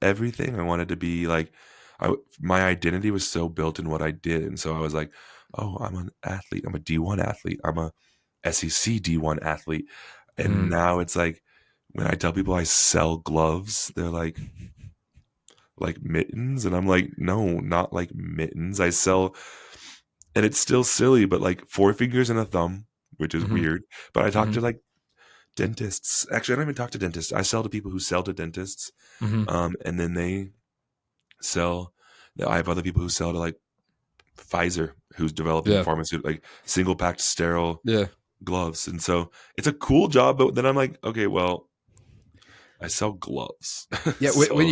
everything. I wanted to be like, my identity was so built in what I did. And so I was like, oh, I'm an athlete. I'm a D1 athlete. I'm a SEC D1 athlete. And Mm. now it's like, when I tell people I sell gloves, they're like mittens. And I'm like, no, not like mittens. I sell, and it's still silly, but like four fingers and a thumb, which is Mm-hmm. weird. But I talk Mm-hmm. to like dentists. Actually, I don't even talk to dentists. I sell to people who sell to dentists. Mm-hmm. And then they sell. I have other people who sell to like Pfizer, who's developing Yeah. pharmaceutical, like single packed sterile Yeah. gloves. And so it's a cool job, but then I'm like, okay, well, I sell gloves. Yeah. When So when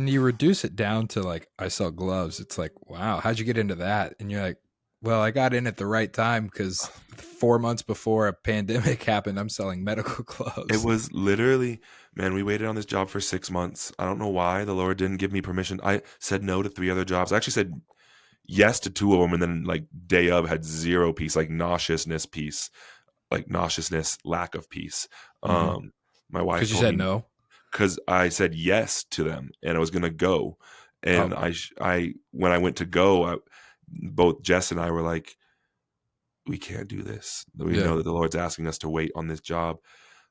you reduce it down to like I sell gloves, it's like, wow, how'd you get into that? And you're like, well, I got in at the right time because 4 months before a pandemic happened, I'm selling medical it gloves. was literally, man, we waited on this job for 6 months. I don't know why the Lord didn't give me permission. I said no to three other jobs. I actually said yes to two of them, and then like day of had zero peace, like nauseousness, lack of peace. Mm-hmm. Um, my wife Because you told said me, no. because I said yes to them and I was gonna go, and Oh, I when I went to go, both Jess and I were like, we can't do this. We yeah. know that the Lord's asking us to wait on this job.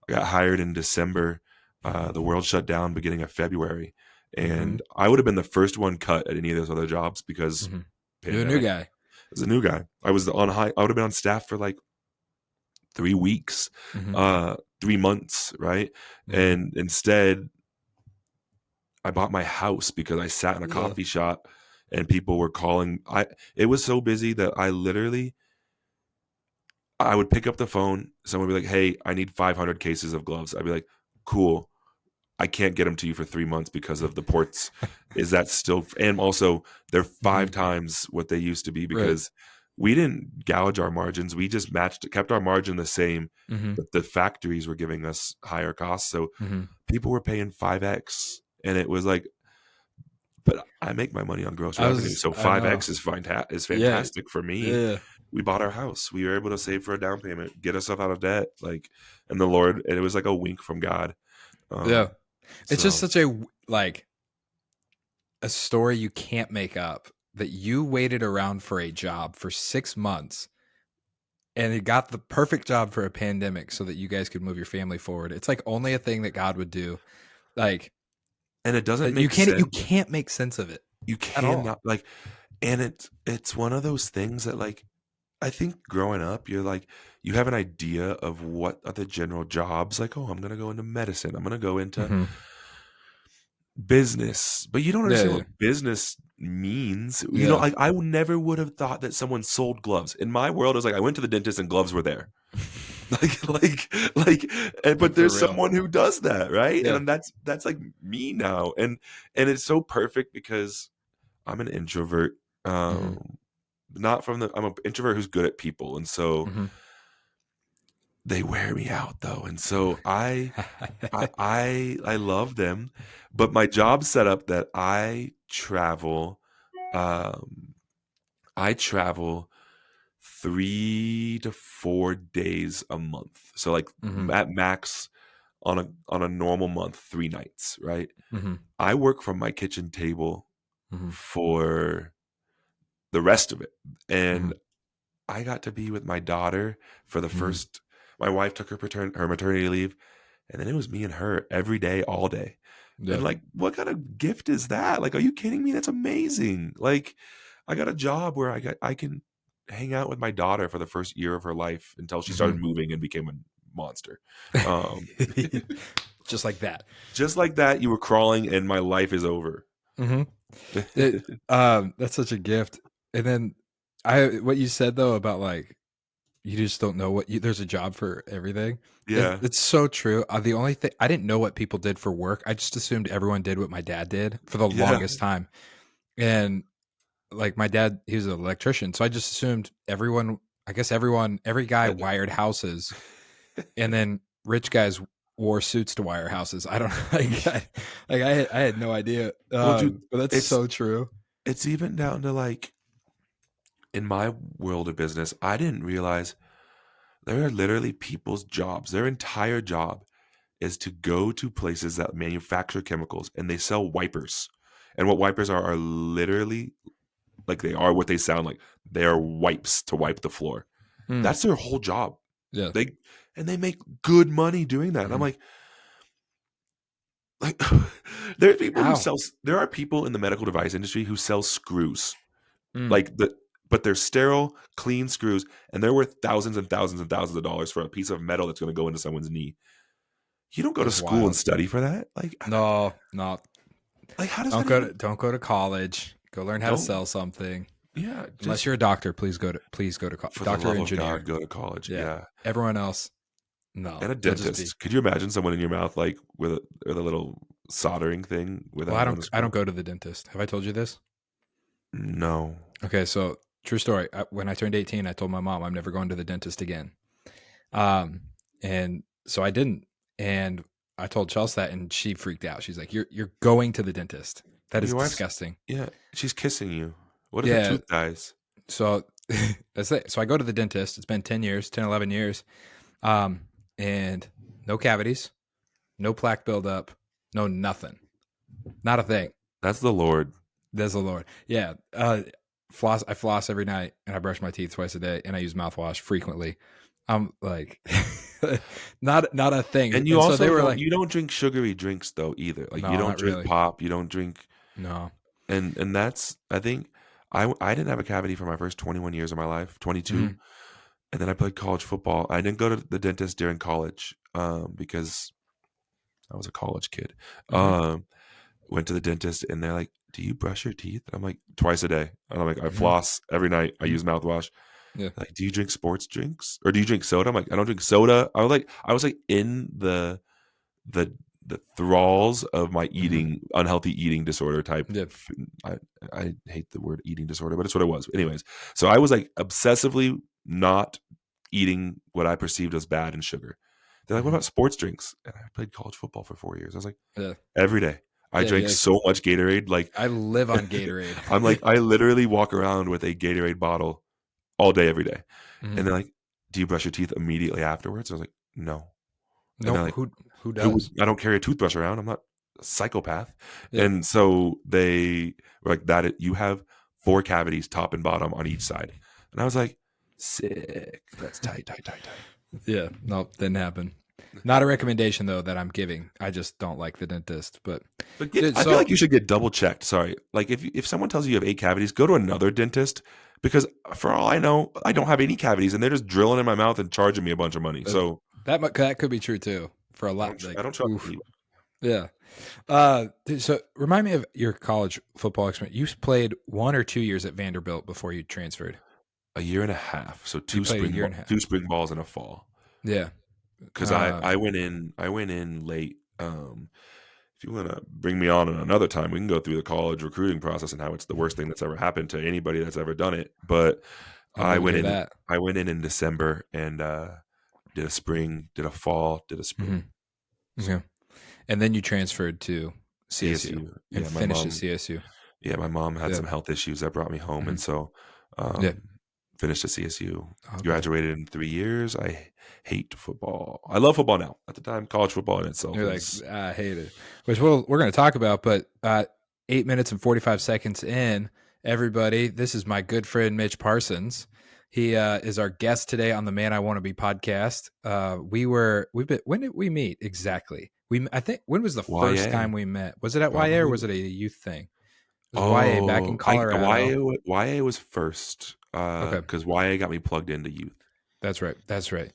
I got hired in December. The world shut down beginning of February, Mm-hmm. and I would have been the first one cut at any of those other jobs because Mm-hmm. You're a new pandemic. guy. As a new guy, I was on high. I would have been on staff for like 3 weeks, Mm-hmm. 3 months, right? Mm-hmm. And instead, I bought my house because I sat in a Yeah. coffee shop and people were calling. It was so busy that I would pick up the phone. Someone would be like, "Hey, I need 500 cases of gloves." I'd be like, "Cool. I can't get them to you for 3 months because of the ports. Is that still?" And also, they're Mm-hmm. 5 times what they used to be Right. because we didn't gouge our margins. We just kept our margin the same, Mm-hmm. but the factories were giving us higher costs. So Mm-hmm. people were paying 5x, and it was like, but I make my money on gross revenue, so I know. 5x is Yeah. fantastic for me. Yeah. We bought our house. We were able to save for a down payment, get ourselves out of debt, like, and the Lord, and it was like a wink from God. Yeah. Um, It's just so such a, like, a story you can't make up that you waited around for a job for 6 months and it got the perfect job for a pandemic so that you guys could move your family forward. It's like only a thing that God would do. Like and it doesn't you make can't sense. make sense of it You at all. cannot like, and it's one of those things that like I think growing up, you're like you have an idea of what are the general jobs. Like, oh, I'm gonna go into medicine. I'm gonna go into Mm-hmm. business, but you don't understand Yeah, what business means. yeah, Like I never would have thought that someone sold gloves. In my world, it was like I went to the dentist and gloves were there. Like, but for there's real. someone who does that, right? Yeah. And that's like me now, and it's so perfect because I'm an introvert. Mm-hmm. Not from the I'm an introvert who's good at people, and so Mm-hmm. they wear me out though, and so I love them, but my job set up that um, I travel 3 to 4 days a month. So like Mm-hmm. at max on a normal month, 3 nights, right? Mm-hmm. I work from my kitchen table Mm-hmm. for the rest of it, Mm-hmm. and I got to be with my daughter for the Mm-hmm. first. My wife took her maternity leave, and then it was me and her every day, all day. And Yep. like, what kind of gift is that? Like, are you kidding me? That's amazing. Like, I got a job where I can hang out with my daughter for the first year of her life until she started Mm-hmm. moving and became a monster. Um, Just like that. just like that, you were crawling, and my life is over. Mm-hmm. That's such a gift. And then what you said though about like you just don't know there's a job for everything. Yeah, It's so true. The only thing I didn't know what people did for work. I just assumed everyone did what my dad did for the yeah. longest time. And like my dad, he was an electrician, so I just assumed everyone. I guess every guy wired houses, and then rich guys wore suits to wire houses. I don't I had no idea. Well, dude, But that's it's so true. it's even down to like in my world of business, I didn't realize there are literally people's jobs, their entire job is to go to places that manufacture chemicals and they sell wipers. And what wipers are literally like they are what they sound like. They are wipes to wipe the floor. Mm. That's their whole job. Yeah. They and they make good money doing that. And I'm Mhm. like there are people who How? sell there are people in the medical device industry who sell screws. Mm. Like the but they're sterile, clean screws, and they're worth thousands and thousands and thousands of dollars for a piece of metal that's going to go into someone's knee. You don't go to That's school and wild. study for that. No, no. Like how does that even Don't go to college. Go learn how to don't? sell something. Yeah, Unless just you're a doctor, please go to for the doctor or love of engineer. God, go to college. Yeah. Yeah, Everyone else, no. and a You'll just be. dentist. Could you imagine someone in your mouth like with a little soldering thing Well, without going to I don't school? go to the dentist. Have I told you this? No. Okay, so true story. When I turned 18, I told my mom I'm never going to the dentist again. Um, and so I didn't. And I told Chelsea that, and she freaked out. She's like, "You're going to the dentist? That Well, is your wife's disgusting." yeah. She's kissing you. What if her Yeah. tooth dies? So that's it. So I go to the dentist. It's been 10 years, 10, 11 years. Um, and no cavities, no plaque buildup, no nothing, not a thing. That's the Lord. There's the Lord. Yeah. Floss. I floss every night, and I brush my teeth twice a day, and I use mouthwash frequently. I'm like, not a thing. And you And so they also were don't like, you don't drink sugary drinks though either. Like you no, don't not drink really. pop, you don't drink No. and that's I think I didn't have a cavity for my first 21 years of my life, 22, Hmm. and then I played college football. I didn't go to the dentist during college because I was a college kid. Hmm. Um went to the dentist and they're like, "Do you brush your teeth?" And I'm like, "Twice a day." And I'm like, "I Hmm. floss every night. I Hmm. use mouthwash." Yeah. Like, "Do you drink sports drinks or do you drink soda?" I'm like, "I don't drink soda." I was like in the the thralls of my Hmm. eating unhealthy eating disorder type. Yeah. I I hate the word eating disorder, but it's what it was. Anyways, so I was like obsessively not eating what I perceived as bad in sugar. They're like, "What Hmm. about sports drinks?" And I played college football for 4 years. I was like, Yeah. every day. I Yeah. drank Yeah. so much Gatorade. Like I live on Gatorade. I'm like, I literally walk around with a Gatorade bottle all day, every day. Hmm. And they're like, "Do you brush your teeth immediately afterwards?" I was like, "No." And No, they're like, who who would does? I don't carry a toothbrush around. I'm not a psychopath. Yeah. And so they were like, you have 4 cavities, top and bottom, on each side. And I was like, sick. That's tight, tight, tight, tight. Yeah. No, didn't happen. Not a recommendation though that I'm giving. I just don't like the dentist. But But dude, I feel so like you should get double checked. Sorry. Like if someone tells you you have 8 cavities, go to another dentist because for all I know, I don't have any cavities and they're just drilling in my mouth and charging me a bunch of money. uh, So that could be true too for a lot. I Like, don't trust oof. anyone. Yeah. Dude, so remind me of your college football experience. You played 1 or 2 years at Vanderbilt before you transferred. A year and a half. So You played a year and a half. two spring balls in a fall. Yeah. Because Uh, I went in late. If you want to bring me on another time, we can go through the college recruiting process and how it's the worst thing that's ever happened to anybody that's ever done it. But I'd love to hear that. I went in December and did a spring, did a fall, did a Hmm. spring. Yeah. So And then you transferred to CSU CSU, and yeah, finished at CSU. my mom had Yeah. some health issues that brought me home, and Hmm. so Yeah. finished at CSU. Okay. Graduated in 3 years. I hate football. I love football now. At the time, college football in itself You're like, was I hate it. Which we're going to talk about, but 8 minutes and 45 seconds in, everybody, this is my good friend Mitch Parsons. He is our guest today on the Man I Want to Be podcast. When did we meet exactly? I think, when was the first YA. time we met? Was it at YA or Probably. was it a youth thing? It was YA back in Oh, Colorado. YA was first, Okay. because YA got me plugged into youth. That's right. That's right.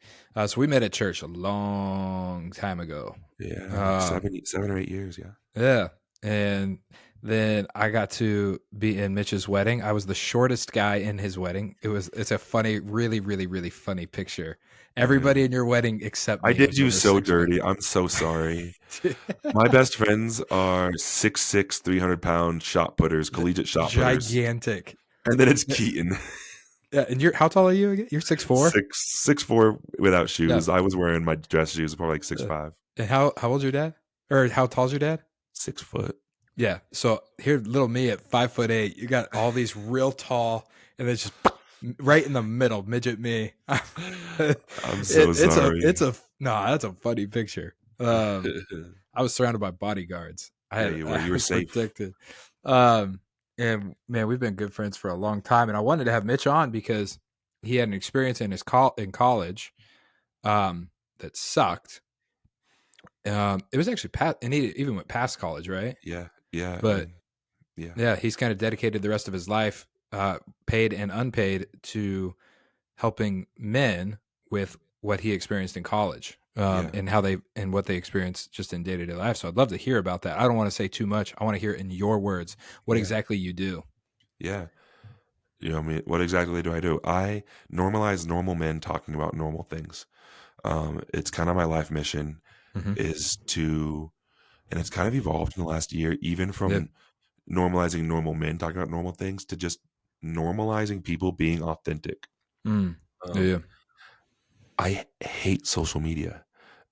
So we met at church a long time ago. Yeah, like Um, 7 or 8 years, yeah. Yeah. And then I got to be in Mitch's wedding. I was the shortest guy in his wedding. It's a funny, really, really, really funny picture. Everybody Man, in your wedding except I me did was you over so 6 foot. dirty. I'm so sorry. My best friends are 6'6", 300-pound shot putters, collegiate shot putters, Gigantic. and then it's Yeah. Keaton. Yeah. And how tall are you again? You're 6'4"? 6'4" without Yeah. shoes. I was wearing my dress shoes, probably like 6'5". And how old's your dad? Or how tall's your dad? 6 foot. Yeah. So here, little me at 5'8", you got all these real tall, and it's just right in the middle, midget me. I'm so sorry. No, that's a funny picture. Um, I was surrounded by bodyguards. Yeah, you were. I You were was safe. protected. Um, and man, we've been good friends for a long time. And I wanted to have Mitch on because he had an experience in in college that sucked. It was actually past, and he even went past college, right? Yeah, yeah, But and yeah, yeah, he's kind of dedicated the rest of his life, paid and unpaid, to helping men with what he experienced in college, yeah, and how they and what they experienced just in day to day life. So I'd love to hear about that. I don't want to say too much. I want to hear it in your words what yeah, exactly you do. yeah. You know, what I mean, what exactly do I do? I normalize normal men talking about normal things. It's kind of my life mission Hmm. is to, and it's kind of evolved in the last year, even Yeah. from normalizing normal men talking about normal things to just normalizing people being authentic. Mm. Yeah. Um, Yeah. I hate social media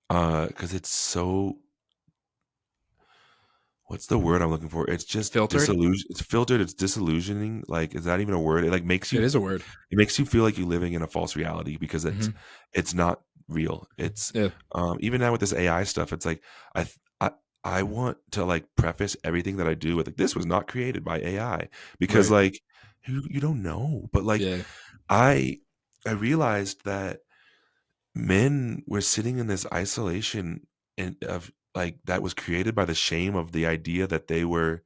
because it's so, what's the word I'm looking for? It's just Filtered. disillusion. It's filtered. It's disillusioning. Like, is that even a word? It like makes It you is a word. it makes you feel like you're living in a false reality because Hmm. it's not real. It's Yeah. even now with this AI stuff, it's like I th- I I want to like preface everything that I do with like this was not created by AI because Right. like you don't know, but like Yeah. I I realized that men were sitting in this isolation and of like that was created by the shame of the idea that they were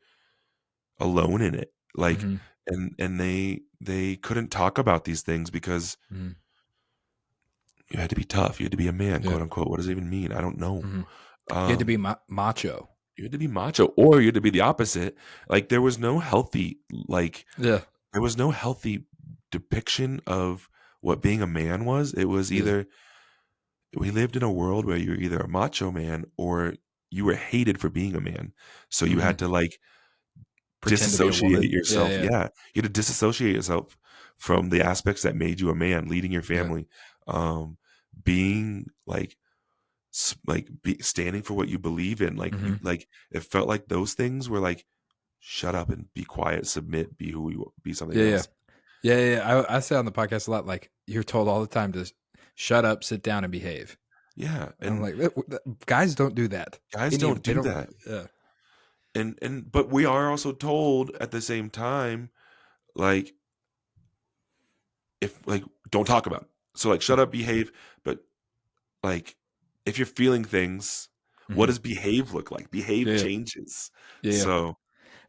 alone in it. Like Hmm. and they couldn't talk about these things because Hmm. you had to be tough. You had to be a man, Yeah. quote unquote. What does it even mean? I don't know. Hmm. You had to be Um, macho. you had to be macho, or you had to be the opposite. Like there was no healthy, like Yeah. there was no healthy depiction of what being a man was. It was Yeah. either we lived in a world where you're either a macho man or you were hated for being a man. So you Hmm. had to like Pretend to be a disassociate woman. Yeah. yourself. Yeah. Yeah, you had to disassociate yourself from the aspects that made you a man, leading your Yeah. family, being like standing for what you believe in. Like you Hmm. like it felt like those things were like shut up and be quiet, submit, be who you be something Yeah. Yeah. else. Yeah, yeah, yeah. I say on the podcast a lot, like you're told all the time to shut up, sit down, and behave. Yeah, And I'm and like, guys don't do that. guys Any don't of they do don't. that. Yeah. And but we are also told at the same time, like if like don't talk about it. So like shut up, behave, but like if you're feeling things, what Mm-hmm. does behave look like? Behave Yeah, yeah, changes. yeah, yeah. So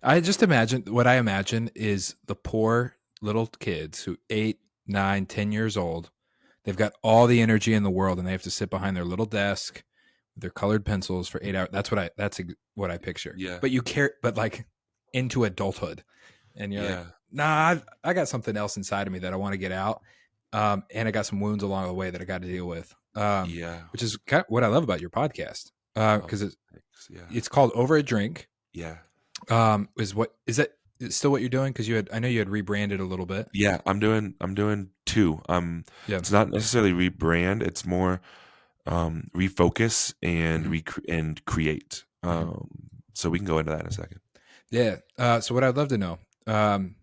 I just imagine what I imagine is the poor little kids who 8, 9, 10 years old. They've got all the energy in the world, and they have to sit behind their little desk with their colored pencils for 8 hours. What I picture. yeah, But you care, but like into adulthood, and you're like, yeah, nah, I got something else inside of me that I want to get out, and I got some wounds along the way that I got to deal with, yeah. which is kind of what I love about your podcast, Oh, because thanks. Yeah, it's called Over a Drink. yeah. Is that still what you're doing? Because I know you had rebranded a little bit. Yeah, I'm doing 2. Yeah. It's not necessarily rebrand, it's more refocus and Hmm. and create. Hmm. So we can go into that in a second. Yeah. So what I'd love to know, um,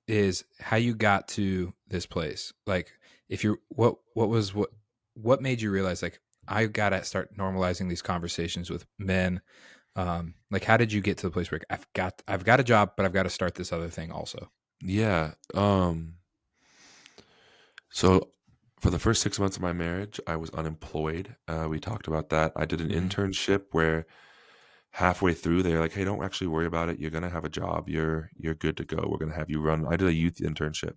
is how you got to this place. Like, if you're what made you realize like I gotta start normalizing these conversations with men. Like, how did you get to the place where I've got a job, but I've got to start this other thing also. Yeah. So for the first 6 months of my marriage, I was unemployed. We talked about that. I did an Hmm. internship where halfway through they're like, "Hey, don't actually worry about it. You're gonna have a job. You're good to go. We're gonna have you run." I did a youth internship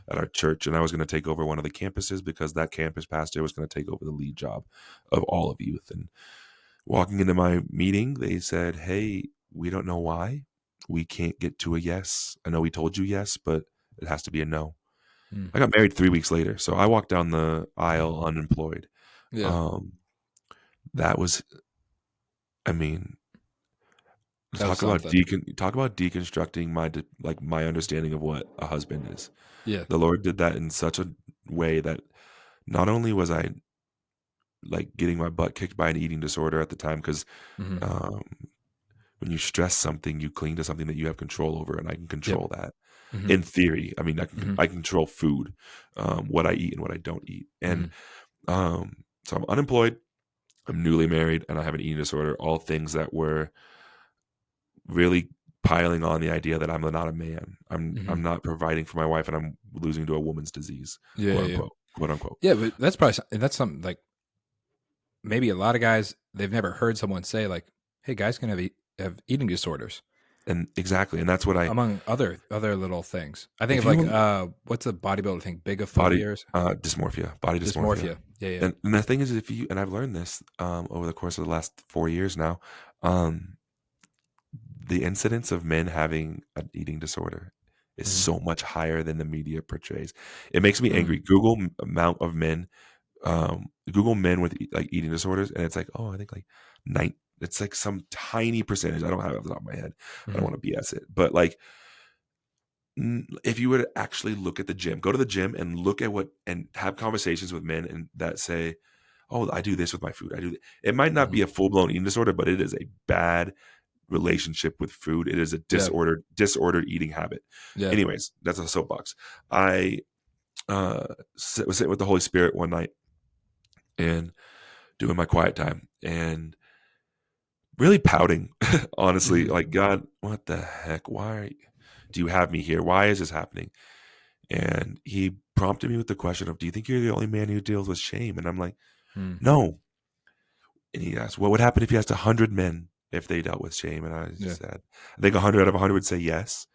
at our church, and I was gonna take over one of the campuses because that campus pastor was gonna take over the lead job of all of youth. And walking into my meeting, they said, "Hey, we don't know why. We can't get to a yes. I know we told you yes, but it has to be a no." Mm. I got married 3 weeks later, so I walked down the aisle unemployed. Yeah, Um, that was, I mean, that was something. talk about deconstructing like my understanding of what a husband is. Yeah. The Lord did that in such a way that not only was I like getting my butt kicked by an eating disorder at the time, because Hmm. um, when you stress something, you cling to something that you have control over, and I can Yep. control that. Hmm. In theory, I mean, Hmm. I control food, what I eat and what I don't eat, and Hmm. so I'm unemployed. I'm newly married, and I have an eating disorder. All things that were really piling on the idea that I'm not a man. I'm Mhm. not providing for my wife, and I'm losing to a woman's disease, Yeah, quote yeah, yeah. unquote, quote unquote. Yeah, but that's probably that's something like maybe a lot of guys they've never heard someone say like, "Hey, guys can have eating disorders," And exactly, and that's what I among other little things. I think if of you like want what's a bodybuilder thing? body Bigophobia or dysmorphia, body dysmorphia. dysmorphia. Yeah, yeah. And the thing is, if you and I've learned this over the course of the last 4 years now, um, the incidence of men having an eating disorder is Mhm. so much higher than the media portrays. It makes me Mm. angry. Google amount of men, Google men with like eating disorders, and it's like, oh, I think like nine. It's like some tiny percentage. I don't have it off the top of my head. I don't Mhm. want to BS it, but like if you were to actually look at the gym, go to the gym and look at what and have conversations with men and that say, "Oh, I do this with my food. I do." It might not Mhm. be a full blown eating disorder, but it is a bad relationship with food. It is a Yeah. disordered eating habit. Yeah. Anyways, that's a soapbox. I was sitting with the Holy Spirit one night and doing my quiet time and really pouting, honestly, Mhm. like, God, what the heck? Do you have me here? Why is this happening? And he prompted me with the question of, do you think you're the only man who deals with shame? And I'm like, Mm. no. And he asked, what would happen if you asked 100 men if they dealt with shame? And I Yeah. just said, I think 100 out of 100 would say yes.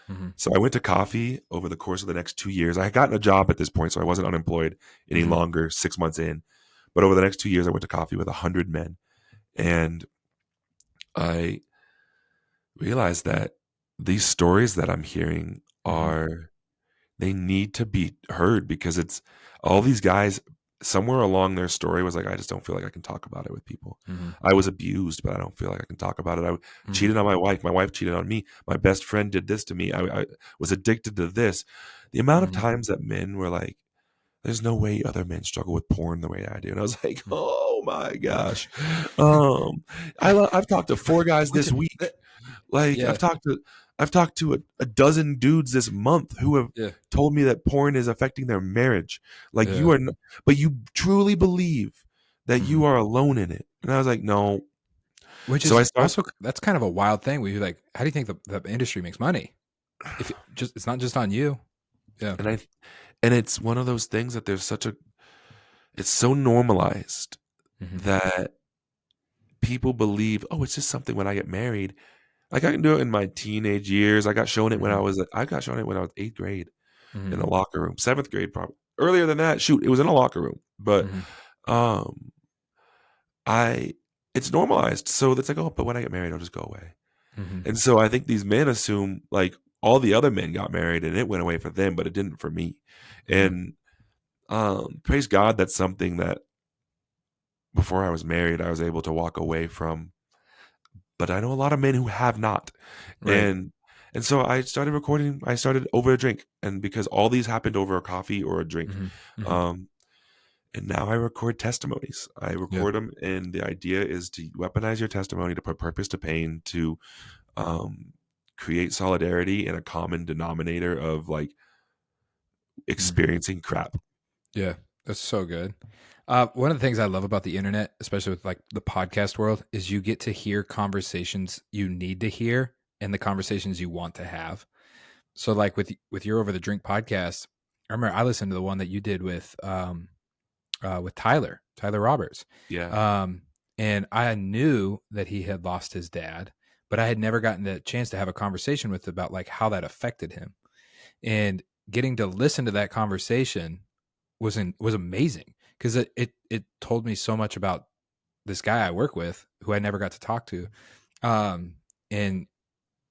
Mhm. So I went to coffee over the course of the next 2 years. I had gotten a job at this point, so I wasn't unemployed any Mhm. longer, 6 months in. But over the next 2 years, I went to coffee with 100 men. And I realized that these stories that I'm hearing Mhm. they need to be heard because it's all these guys somewhere along their story was like, I just don't feel like I can talk about it with people. Mhm. I was abused, but I don't feel like I can talk about it. I Mhm. cheated on my wife. My wife cheated on me. My best friend did this to me. I was addicted to this. The amount of Mhm. times that men were like, there's no way other men struggle with porn the way I do. And I was like, oh my gosh. Um, I've talked to four guys Which this week. Like yeah. I've talked to a dozen dudes this month who have Yeah. told me that porn is affecting their marriage. Like Yeah. but you truly believe that Mhm. you are alone in it. And I was like, no. Which So is I start also that's kind of a wild thing where you're like, how do you think the industry makes money? If it's not just on you. Yeah. and I and it's one of those things that it's so normalized Mhm. that people believe, oh, it's just something when I get married. Like I can do it in my teenage years. Mhm. I got shown it when I was 8th grade in Mhm. the locker room. 7th grade, probably earlier than that. Shoot, it was in a locker room. But Mhm. um, I it's normalized. So it's like, oh, but when I get married, I'll just go away. Mhm. And so I think these men assume like all the other men got married and it went away for them, but it didn't for me. Mhm. And praise God, that's something that before I was married, I was able to walk away from. But I know a lot of men who have not. Right. And so I started recording. I started over a drink, and because all these happened over a coffee or a drink, Mhm. Mhm. um, and now I record testimonies. I Yeah. record them, and the idea is to weaponize your testimony to put purpose to pain, to um, create solidarity and a common denominator of like Mhm. experiencing crap. Yeah. That's so good. One of the things I love about the internet, especially with like the podcast world, is you get to hear conversations you need to hear and the conversations you want to have. So like with your Over the Drink podcast, I remember I listened to the one that you did with Tyler Roberts. Yeah, Um, and I knew that he had lost his dad, but I had never gotten the chance to have a conversation with about like how that affected him. And getting to listen to that conversation was amazing because it told me so much about this guy I work with who I never got to talk to. Um, and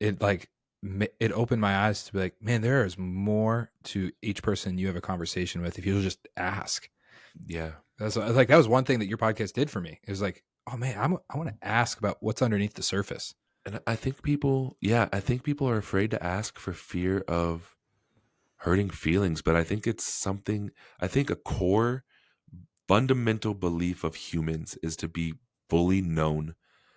it like it opened my eyes to be like, man, there is more to each person you have a conversation with if you'll just ask. yeah. That's like that was one thing that your podcast did for me. It was like, oh man, I want to ask about what's underneath the surface. And I think people are afraid to ask for fear of hurting feelings, but I think it's something, I think a core fundamental belief of humans is to be fully known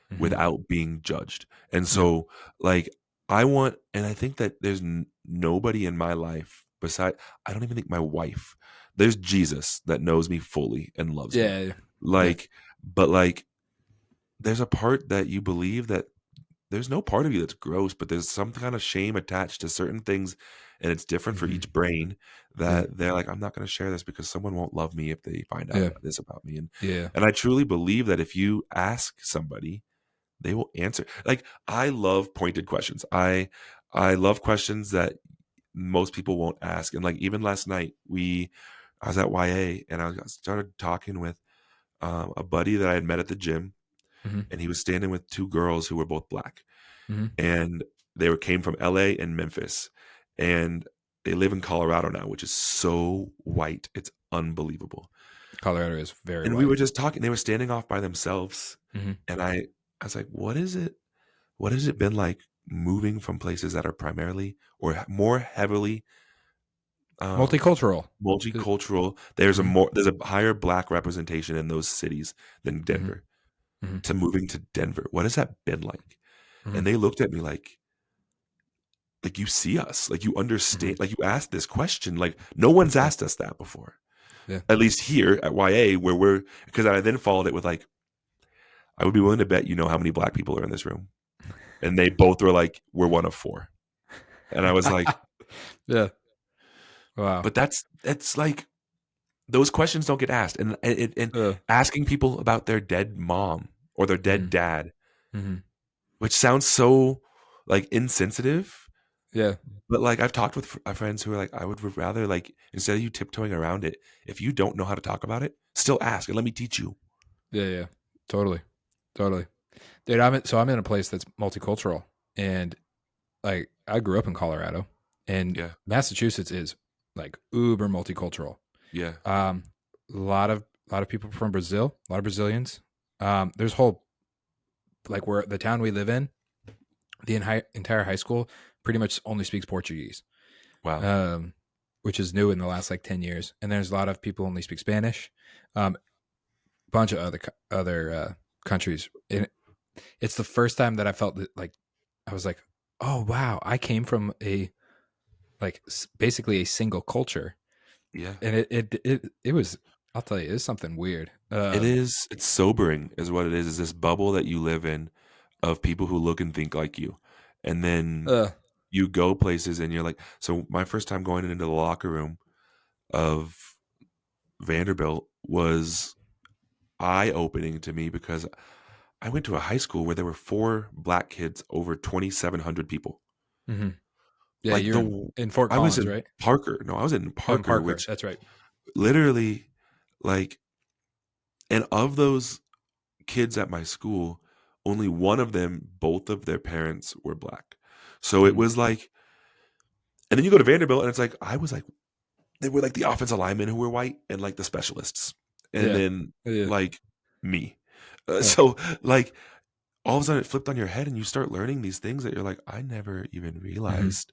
Hmm. without being judged. And Yeah, so, like, and I think that there's nobody in my life beside, I don't even think my wife, there's Jesus that knows me fully and loves me. yeah, yeah, Like, but like, there's a part that you believe that there's no part of you that's gross, but there's some kind of shame attached to certain things, and it's different for Mhm. each brain Yeah. that they're like, "I'm not gonna share this because someone won't love me if they find out Yeah. about this about me," Yeah. and I truly believe that if you ask somebody, they will answer. Like, I love pointed questions. I love questions that most people won't ask, and, like, even last night, I was at YA, and I started talking with, a buddy that I had met at the gym, Mhm. and he was standing with 2 girls who were both Black. Mhm. And came from LA and Memphis, and they live in Colorado now, which is so white. It's unbelievable. Colorado is very And we white. were just talking. They were standing off by themselves, Mhm. and I was like, "What is it? What has it been like moving from places that are primarily or more heavily um, Multicultural. Uh, multicultural? mhm. There's a higher Black representation in those cities than Mhm. Denver. Mhm. To moving to Denver, what has that been like?" Mhm. And they looked at me like you see us, like you Mhm. understand, like you asked this question, like no one's Yeah. asked us that before. Yeah. At least here at YA, where because I then followed it with like, I would be willing to bet you know how many Black people are in this room, and they both were like, we're one of four, and I was like, Yeah. Wow. but that's like those questions don't get asked, and Uh, asking people about their dead mom or their dead mhm. dad, Mhm. which sounds so like insensitive. Yeah. But, like, I've talked with friends who are like, "I would rather, like, instead of you tiptoeing around it, if you don't know how to talk about it, still ask and let me teach you." Yeah. Yeah. Totally. Totally. Dude, I'm in a place that's multicultural, and like I grew up in Colorado, and Yeah, Massachusetts is like uber multicultural. yeah, Um, a lot of people from Brazil, a lot of Brazilians. There's whole like where the town we live in, the entire high school pretty much only speaks Portuguese, wow, um, which is new in the last like 10 years. And there's a lot of people only speak Spanish. Bunch of other countries. And it's the first time that I felt that like I was like, oh wow, I came from a like basically a single culture, yeah. and it was. I'll tell you, it's something weird. It's sobering is what it is this bubble that you live in of people who look and think like you, and then Uh, you go places and you're like so my first time going into the locker room of Vanderbilt was eye-opening to me because I went to a high school where there were 4 Black kids over 2,700 people. mhm. Yeah, Like, you're in Fort I was Collins, in right? Parker. No, I was in Oh, in Parker, Parker. which That's right. literally, like and of those kids at my school, only one of them, both of their parents were Black. So it Mhm. was like and then you go to Vanderbilt, and it's like, I was like they were like the offensive linemen who were white and, like, the specialists, and Yeah. then, Yeah. like, me. Huh. So, like, all of a sudden, it flipped on your head, and you start learning these things that you're like, "I never even Mhm. realized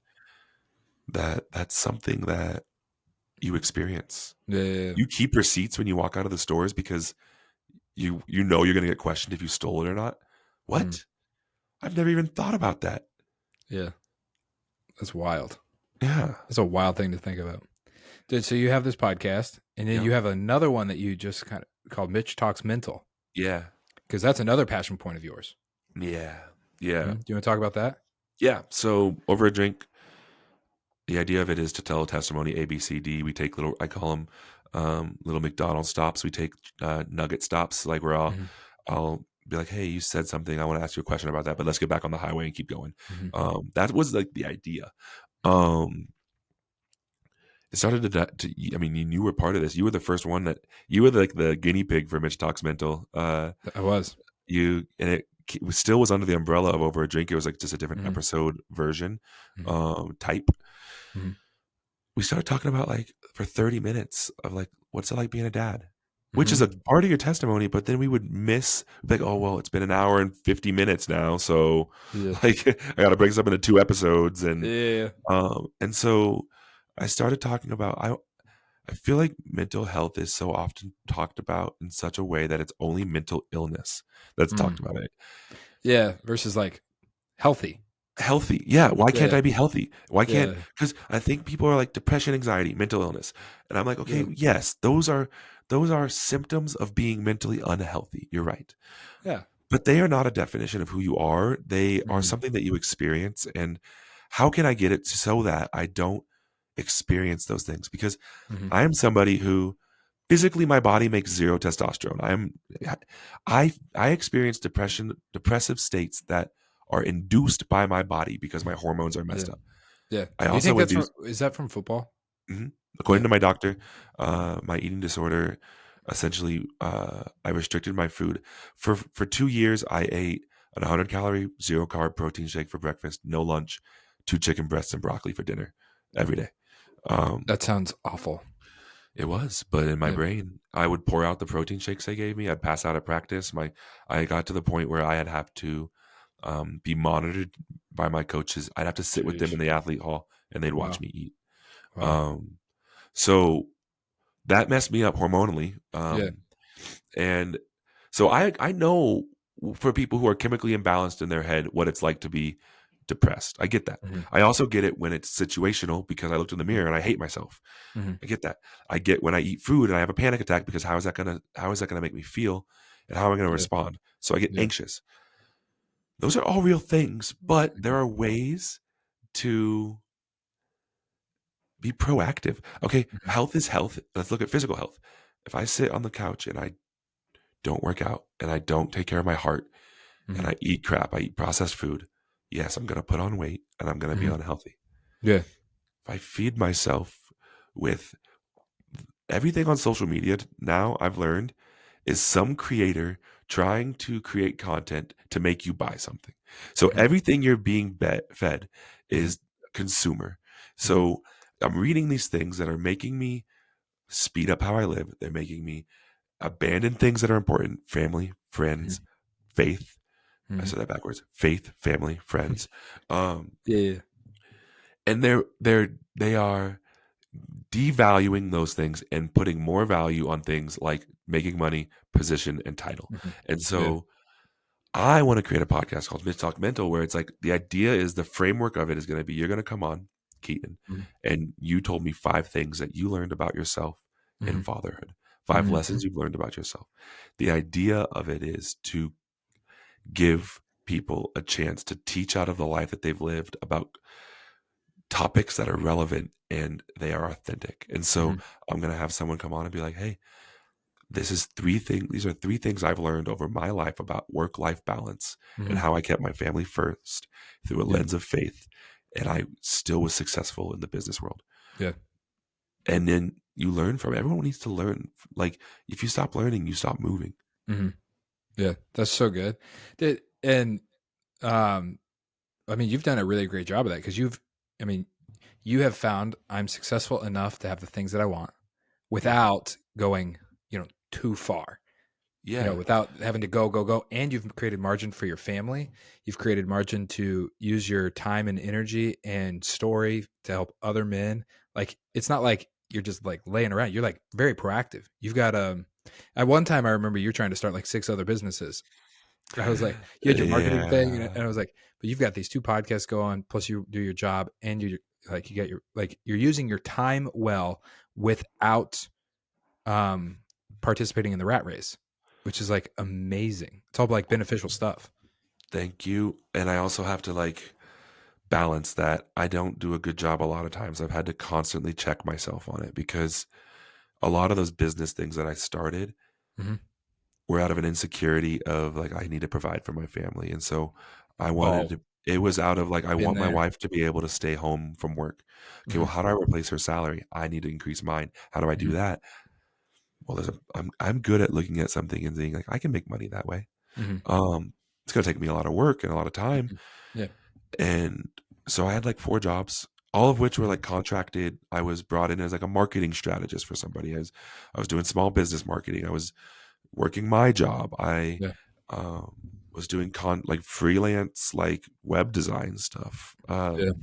that that's something that you experience." Yeah, yeah, yeah. You keep receipts when you walk out of the stores because you know you're gonna get questioned if you stole it or not. Mhm. What? I've never even thought about that. Yeah. That's wild. Yeah. That's a wild thing to think about. Dude, so you have this podcast, and then Yep. you have another one that you just kind of called Mitch Talks Mental, Yeah. because that's another passion point of yours. Yeah. Yeah. Do you want to talk about that? Yeah. So over a drink, the idea of it is to tell a testimony A, B, C, D. We take little, I call them little McDonald's stops. We take nugget stops. Like Mhm. I'll be like, hey, you said something. I want to ask you a question about that, but let's get back on the highway and keep going. Mhm. That was like the idea. Mhm. Um, it started I mean, you were part of this. You were the first one you were like the guinea pig for Mitch Talks Mental. I was. And it still was under the umbrella of Over a Drink. It was like just a different Mhm. episode version, Mhm. type. Mhm. We started talking about like for 30 minutes of like what's it like being a dad, which is Mhm. a part of your testimony, but then we would miss like, oh well, it's been an hour and 50 minutes now, so Yeah. like I gotta break this up into 2 episodes, Yeah. and so I started talking about I feel like mental health is so often talked about in such a way that it's only mental illness that's talked Mhm. about it. Yeah. Versus like healthy. Healthy. Yeah. Why can't Yeah. I be healthy? Why can't, Yeah. because I think people are like depression, anxiety, mental illness. And I'm like, okay, Yeah. yes, those are symptoms of being mentally unhealthy. You're right. Yeah. but they are not a definition of who you are. They are Mhm. something that you experience. And how can I get it so that I don't experience those things? Because Mhm. I am somebody who physically my body makes zero testosterone. I experience depressive states that are induced by my body because my hormones are Yeah. messed up. Yeah. I Do you think also that's from induce is that from football? Mhm. According Yeah. to my doctor, my eating disorder, essentially, I restricted my food for 2 years. I ate an 100-calorie, zero carb protein shake for breakfast, no lunch, two chicken breasts and broccoli for dinner every day. Um, That sounds awful. it was, but in my Yeah. brain, I would pour out the protein shakes they gave me. I'd pass out at practice. I got to the point where I'd have to be monitored by my coaches. I'd have to sit with them in Sheesh. the athlete hall, and they'd watch Wow. me eat. Wow. Um, so that messed me up hormonally. Yeah. And so I know for people who are chemically imbalanced in their head what it's like to be depressed. I get that. Mhm. I also get it when it's situational because I looked in the Mhm. mirror and I hate myself. Mhm. I get that. I get when I eat food and I have a panic attack because how is that gonna make me feel and how am I gonna Yeah. respond? So I get Yeah. anxious. Those are all real things, but there Mhm. are ways to be proactive. Okay, Mhm. health is health. Let's look at physical health. If I sit on the couch and I don't work out and I don't take care of my heart and Mhm. I eat crap, I eat processed food, yes, I'm going to put on weight and I'm going to be Mhm. unhealthy. Yeah. If I feed myself with everything on social media now, I've learned is some creator trying to create content to make you buy something. So Mhm. everything you're being fed Mhm. is consumer. Mhm. So I'm reading these things that are making me speed up how I live. They're making me abandon things that are important, family, friends, Mhm. faith. I Mhm. said that backwards. Faith, family, friends. Um, Yeah. Yeah. and they are devaluing those things and putting more value on things like making money, position, and title. Mhm. And Yeah. so I want to create a podcast called Mitch Talk Mental, where it's like the idea is the framework of it is going to be you're going to come on, Keaton, Mhm. and you told me 5 things that you learned about yourself in Mhm. fatherhood, 5 lessons Mhm. you've learned about yourself. The idea of it is to give people a chance to teach out of the life that they've lived about topics that are relevant and they are authentic. And so Mhm. I'm going to have someone come on and be like, "Hey, these are 3 things I've learned over my life about work-life balance and Mhm. how I kept my family first through a Yeah. lens of faith and I still was successful in the business world." Yeah. And then you learn from it. Everyone needs to learn. Like if you stop learning, you stop moving. Mhm. Yeah. That's so good. And um, I mean, you've done a really great job of that because I mean, you have found I'm successful enough to have the things that I want Mhm. without going, too far. Yeah. Without having to go, and you've created margin for your family. You've created margin to use your time and energy and story to help other men. Like it's not like you're just like laying around. You're like very proactive. You've got at one time I remember you're trying to start like 6 other businesses. I was like, you had your marketing thing, Yeah. and I was like, but you've got these 2 podcasts going, plus you do your job, and you get your you're using your time well without um participating in the rat race, which is like amazing. It's all like beneficial stuff. Thank you. And I also have to like balance that. I don't do a good job a lot of times. I've had to constantly check myself on it because a lot of those business things that I started Hmm. were out of an insecurity of like I need to provide for my family. And so I wanted Oh, to it was out of like I been want my there. wife to be able to stay home from work. Okay, well Hmm. how do I replace her salary? I need to increase mine. How do I do Hmm. that? Well, I'm good at looking at something and saying like I can make money that way. Hmm. It's going to take me a lot of work and a lot of time. Hmm. Yeah. And so I had like 4 jobs, all of which were Hmm. like contracted. I was brought in as like a marketing strategist for somebody. As I was doing small business marketing. I was working my job. I Yeah. um, was doing like freelance like web design stuff. Yeah.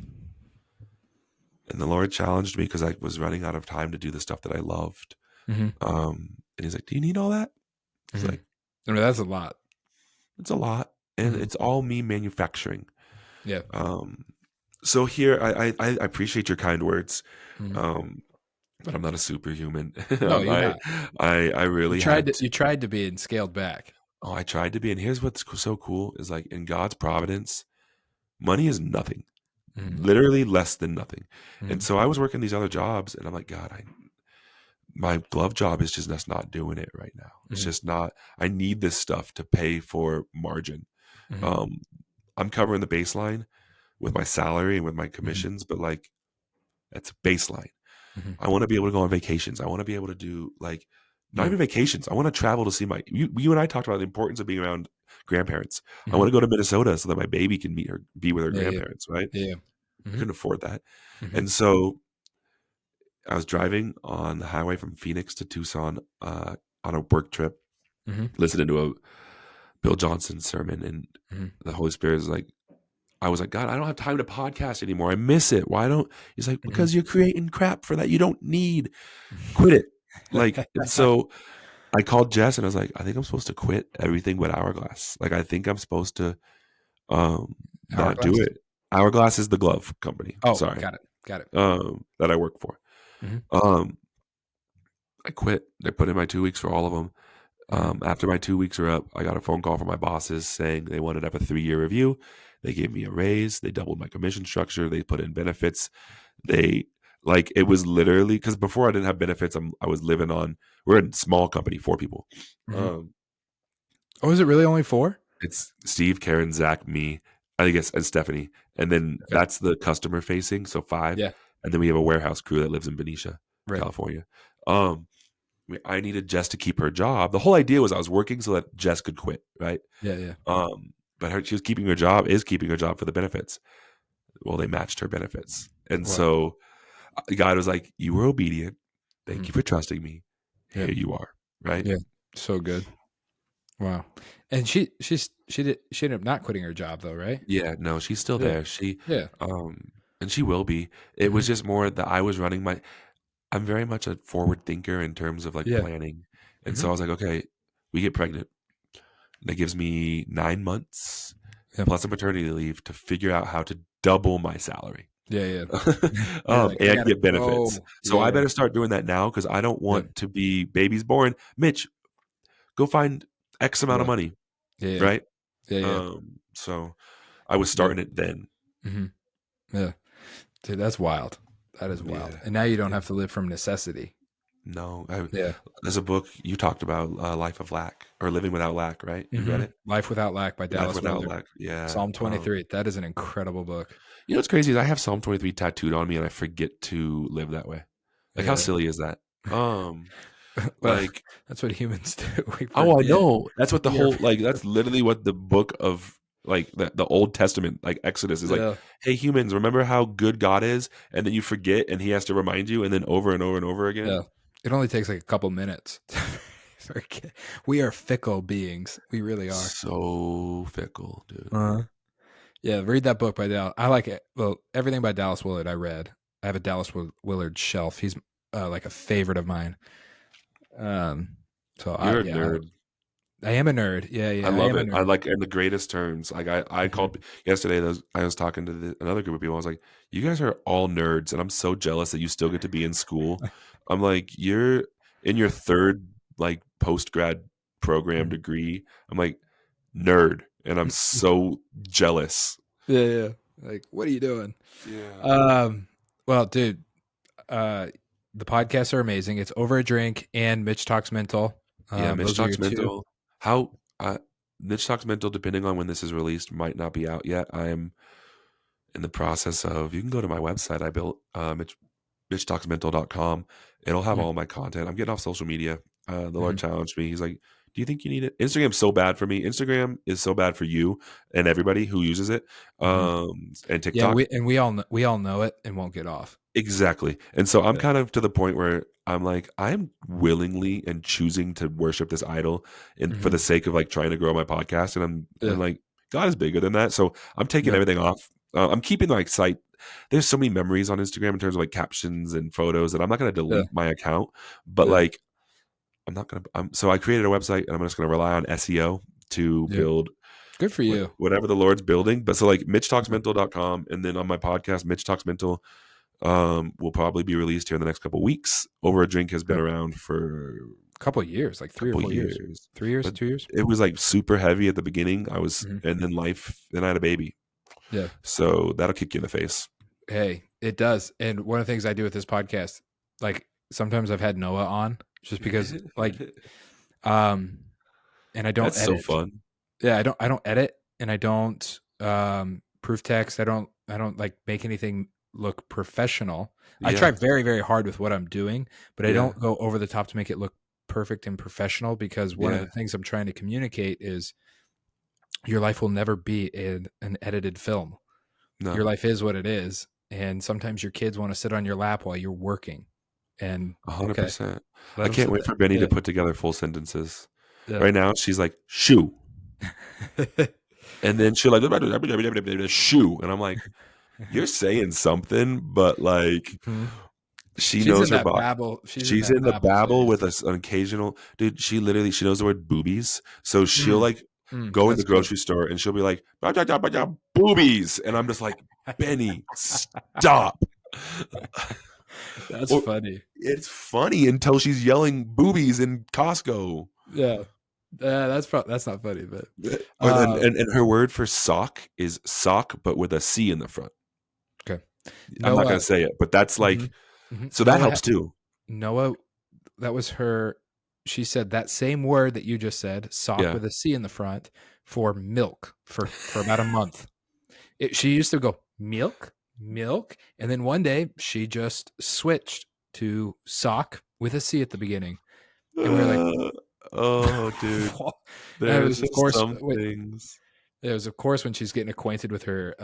And the Lord challenged me because I was running out of time to do the stuff that I loved. Hmm. And He's like, "Do you need all that?" I was Hmm. like, I mean, that's a lot. "It's a lot, and Hmm. it's all me manufacturing." Yeah. Um, so here, I appreciate your kind words. Hmm. Um, but I'm not a superhuman. No, you're not. I You really tried had to to. you tried to be and scaled back. Oh, I tried to be. And here's what's so cool is like in God's providence, money is nothing, Mhm, literally less than nothing. And mhm, so I was working these other jobs and I'm like, God, my glove job is just not doing it right now. It's mhm, just not, I need this stuff to pay for margin. mhm, Um, I'm covering the baseline with my salary and with my mhm, commissions, but like that's baseline. mhm, I want to be able to go on vacations. I want to be able to do like not mhm, even vacations. I want to travel to see my you and I talked about the importance of being around grandparents. I mhm. want to go to Minnesota so that my baby can meet her be with her Yeah, yeah, grandparents, right? yeah. I Mhm, couldn't afford that. mhm, And so I was driving on the highway from Phoenix to Tucson on a work trip, mhm, listening to a Bill Johnson sermon, and mhm, the Holy Spirit is like, I was like, God, I don't have time to podcast anymore. I miss it. Why don't? He's like, mhm. because you're creating crap for that you don't need. Quit it. Like, and so I called Jess and I was like, I think I'm supposed to quit everything but Hourglass. Like, I think I'm supposed to not do Hourglass? it. Hourglass is the glove company. Oh, Sorry, got it. that I work for. Mhm, Um, I quit. They put in my 2 weeks for all of them. mhm, After my 2 weeks were up, I got a phone call from my bosses saying they wanted to have a 3-year review. They gave me a raise. They doubled my commission structure. They put in benefits. They like it was literally because before I didn't have benefits. I was living on. We're a small company, 4 people. mhm. Um, Oh, is it really only 4? it's Steve, Karen, Zach, me, I guess, and Stephanie, and then Okay. that's the customer facing, so 5, Yeah, and then we have a warehouse crew that lives in Benicia, right. California. Um, I needed Jess to keep her job. The whole idea was I was working so that Jess could quit, right? Yeah, yeah. But she was keeping her job, is keeping her job for the benefits. Well, they matched her benefits, and Wow. so God was like, "You were obedient. Thank Mhm. you for trusting me. Yeah, Here you are." Right? yeah. So good. Wow. And she ended up not quitting her job though, right? Yeah. No, she's still Yeah, there. She, yeah. and she will be. It Mhm. was just more that I was running my. I'm very much a forward thinker in terms of like Yeah. planning, and so Mhm. I was like, okay, we get pregnant. That gives me 9 months Yeah. plus a maternity leave to figure out how to double my salary. Yeah, yeah. You're like, "I And gotta get benefits. go." So I Yeah, better start doing that now because I don't yeah, want to be babies born. Mitch, go find X amount of yeah, money, yeah, yeah, right? yeah, yeah, So I was yeah. starting it then. Mhm. Yeah. Dude, that's wild. That is wild. Yeah, And now you don't yeah. have to live from necessity. No, Yeah. there's a book you talked about, Life of Lack or Living Without Lack, right? You read Mhm. it? Life Without Lack by Life Dallas Without Willard. Lack. Yeah. Psalm 23. That is an incredible book. You know what's crazy is I have Psalm 23 tattooed on me and I forget to live that way. Like how Yeah. silly is that? Well, Like that's what humans do. We oh, I forget. know. That's what the We are whole like that's literally what the book of like the Old Testament, like Exodus is like, yeah, hey humans, remember how good God is? And then you forget and he has to remind you and then over and over and over again. yeah. It only takes like a couple minutes. to forget. We are fickle beings. We really are. So fickle, dude. Uh-huh. Yeah, read that book by Dallas. I like it. Well, everything by Dallas Willard I read. I have a Dallas Willard shelf. He's like a favorite of mine. Um, so You're a nerd. I am a nerd. Yeah, I yeah, I love am a it. I nerd. like in the greatest terms. Like I Mhm. called yesterday. I was talking to another group of people. I was like, "You guys are all nerds," and I'm so jealous that you still get to be in school. I'm like, "You're in your third like post grad program Mhm. degree." I'm like, "Nerd," and I'm so jealous. Yeah, yeah. Like, what are you doing? Yeah, Um, well, dude, uh, the podcasts are amazing. It's Over a Drink and Mitch Talks Mental. yeah. Mitch Those are your talks two. mental. How Mitch talks mental, depending on when this is released, might not be out yet. I am in the process of. You can go to my website. I built mitchtalksmental.com. It'll have Mhm, all my content. I'm getting off social media. The Lord mhm, challenged me. He's like, "Do you think you need it?" Instagram's so bad for me. Instagram is so bad for you and everybody who uses it. mhm. And Yeah, TikTok, we all know it and won't get off. exactly. And so I'm Yeah, kind of to the point where I'm like, I am willingly and choosing to worship this idol, and for mhm, the sake of like trying to grow my podcast. And I'm yeah, like, God is bigger than that. So I'm taking yeah, everything off. I'm keeping like site. There's so many memories on Instagram in terms of like captions and photos that I'm not going to yeah, delete my account, but yeah, like I'm not going to. So I created a website and I'm just going to rely on SEO to yeah. build Good for you. whatever the Lord's building. But so like Mhm. mitchtalksmental.com, and then on my podcast, Mitch Talks Mental, will probably be released here in the next couple weeks. Over a Drink has been Okay. around for couple of years, like 3 or couple 4 years. years. 3 years, But 2 years? it was like super heavy at the beginning. Mhm. And then then I had a baby. Yeah. So that'll kick you in the face. Hey, it does. And one of the things I do with this podcast, like sometimes I've had Noah on just because like um and I don't That's so edit. fun. Yeah, I don't edit and I don't proof text. I don't like make anything look professional. I try Yeah. very, very hard with what I'm doing, but I Yeah. don't go over the top to make it look perfect and professional because one of the Yeah. things I'm trying to communicate is your life will never be in an edited film. Your No. life is what it is, and sometimes your kids want to sit on your lap while you're working. And okay, 100%. let I them can't sit wait there. for Benny to Yeah, put together full sentences. yeah. Right now, she's like, "Shoe." And then she'll like, "Shoe." And I'm like, "You're saying something, but like Mhm. she She's knows in her that body." babble. She's in She's that in the babble babble phase. with an occasional dude. She knows the word boobies, so she'll Mm, like go in that's the good. grocery store and she'll be like, "Bah, bah, bah, bah, bah, boobies," and I'm just like, Benny, stop. That's Or funny. it's funny until she's yelling boobies in Costco. Yeah. That's not funny, but Or then uh, and her word for sock is sock, but with a C in the front. okay. I'm not gonna Noah. say it, but that's Mhm, like mhm. so that helps too. Noah. That was her. She said that same word that you just said, sock Yeah. with a C in the front, for milk for about a month. She used to go milk, milk, and then one day she just switched to sock with a C at the beginning, and we were like, Uh, oh, dude. and it There's was of just course some things. it was of course when she's getting acquainted with her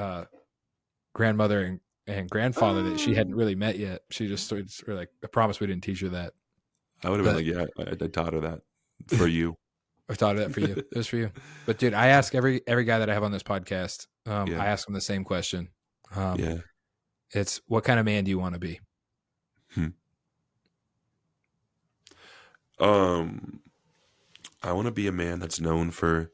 grandmother and grandfather that she hadn't Um, really met yet. She just started or like, I promise we didn't teach her that, I would have been but like, "Yeah, I taught her that for you." I thought of that for you. It was for you. But dude, I ask every guy that I have on this podcast, Yeah. I ask them the same question. Um, Yeah. it's what kind of man do you want to be? Hmm. Um, I wanna be a man that's known for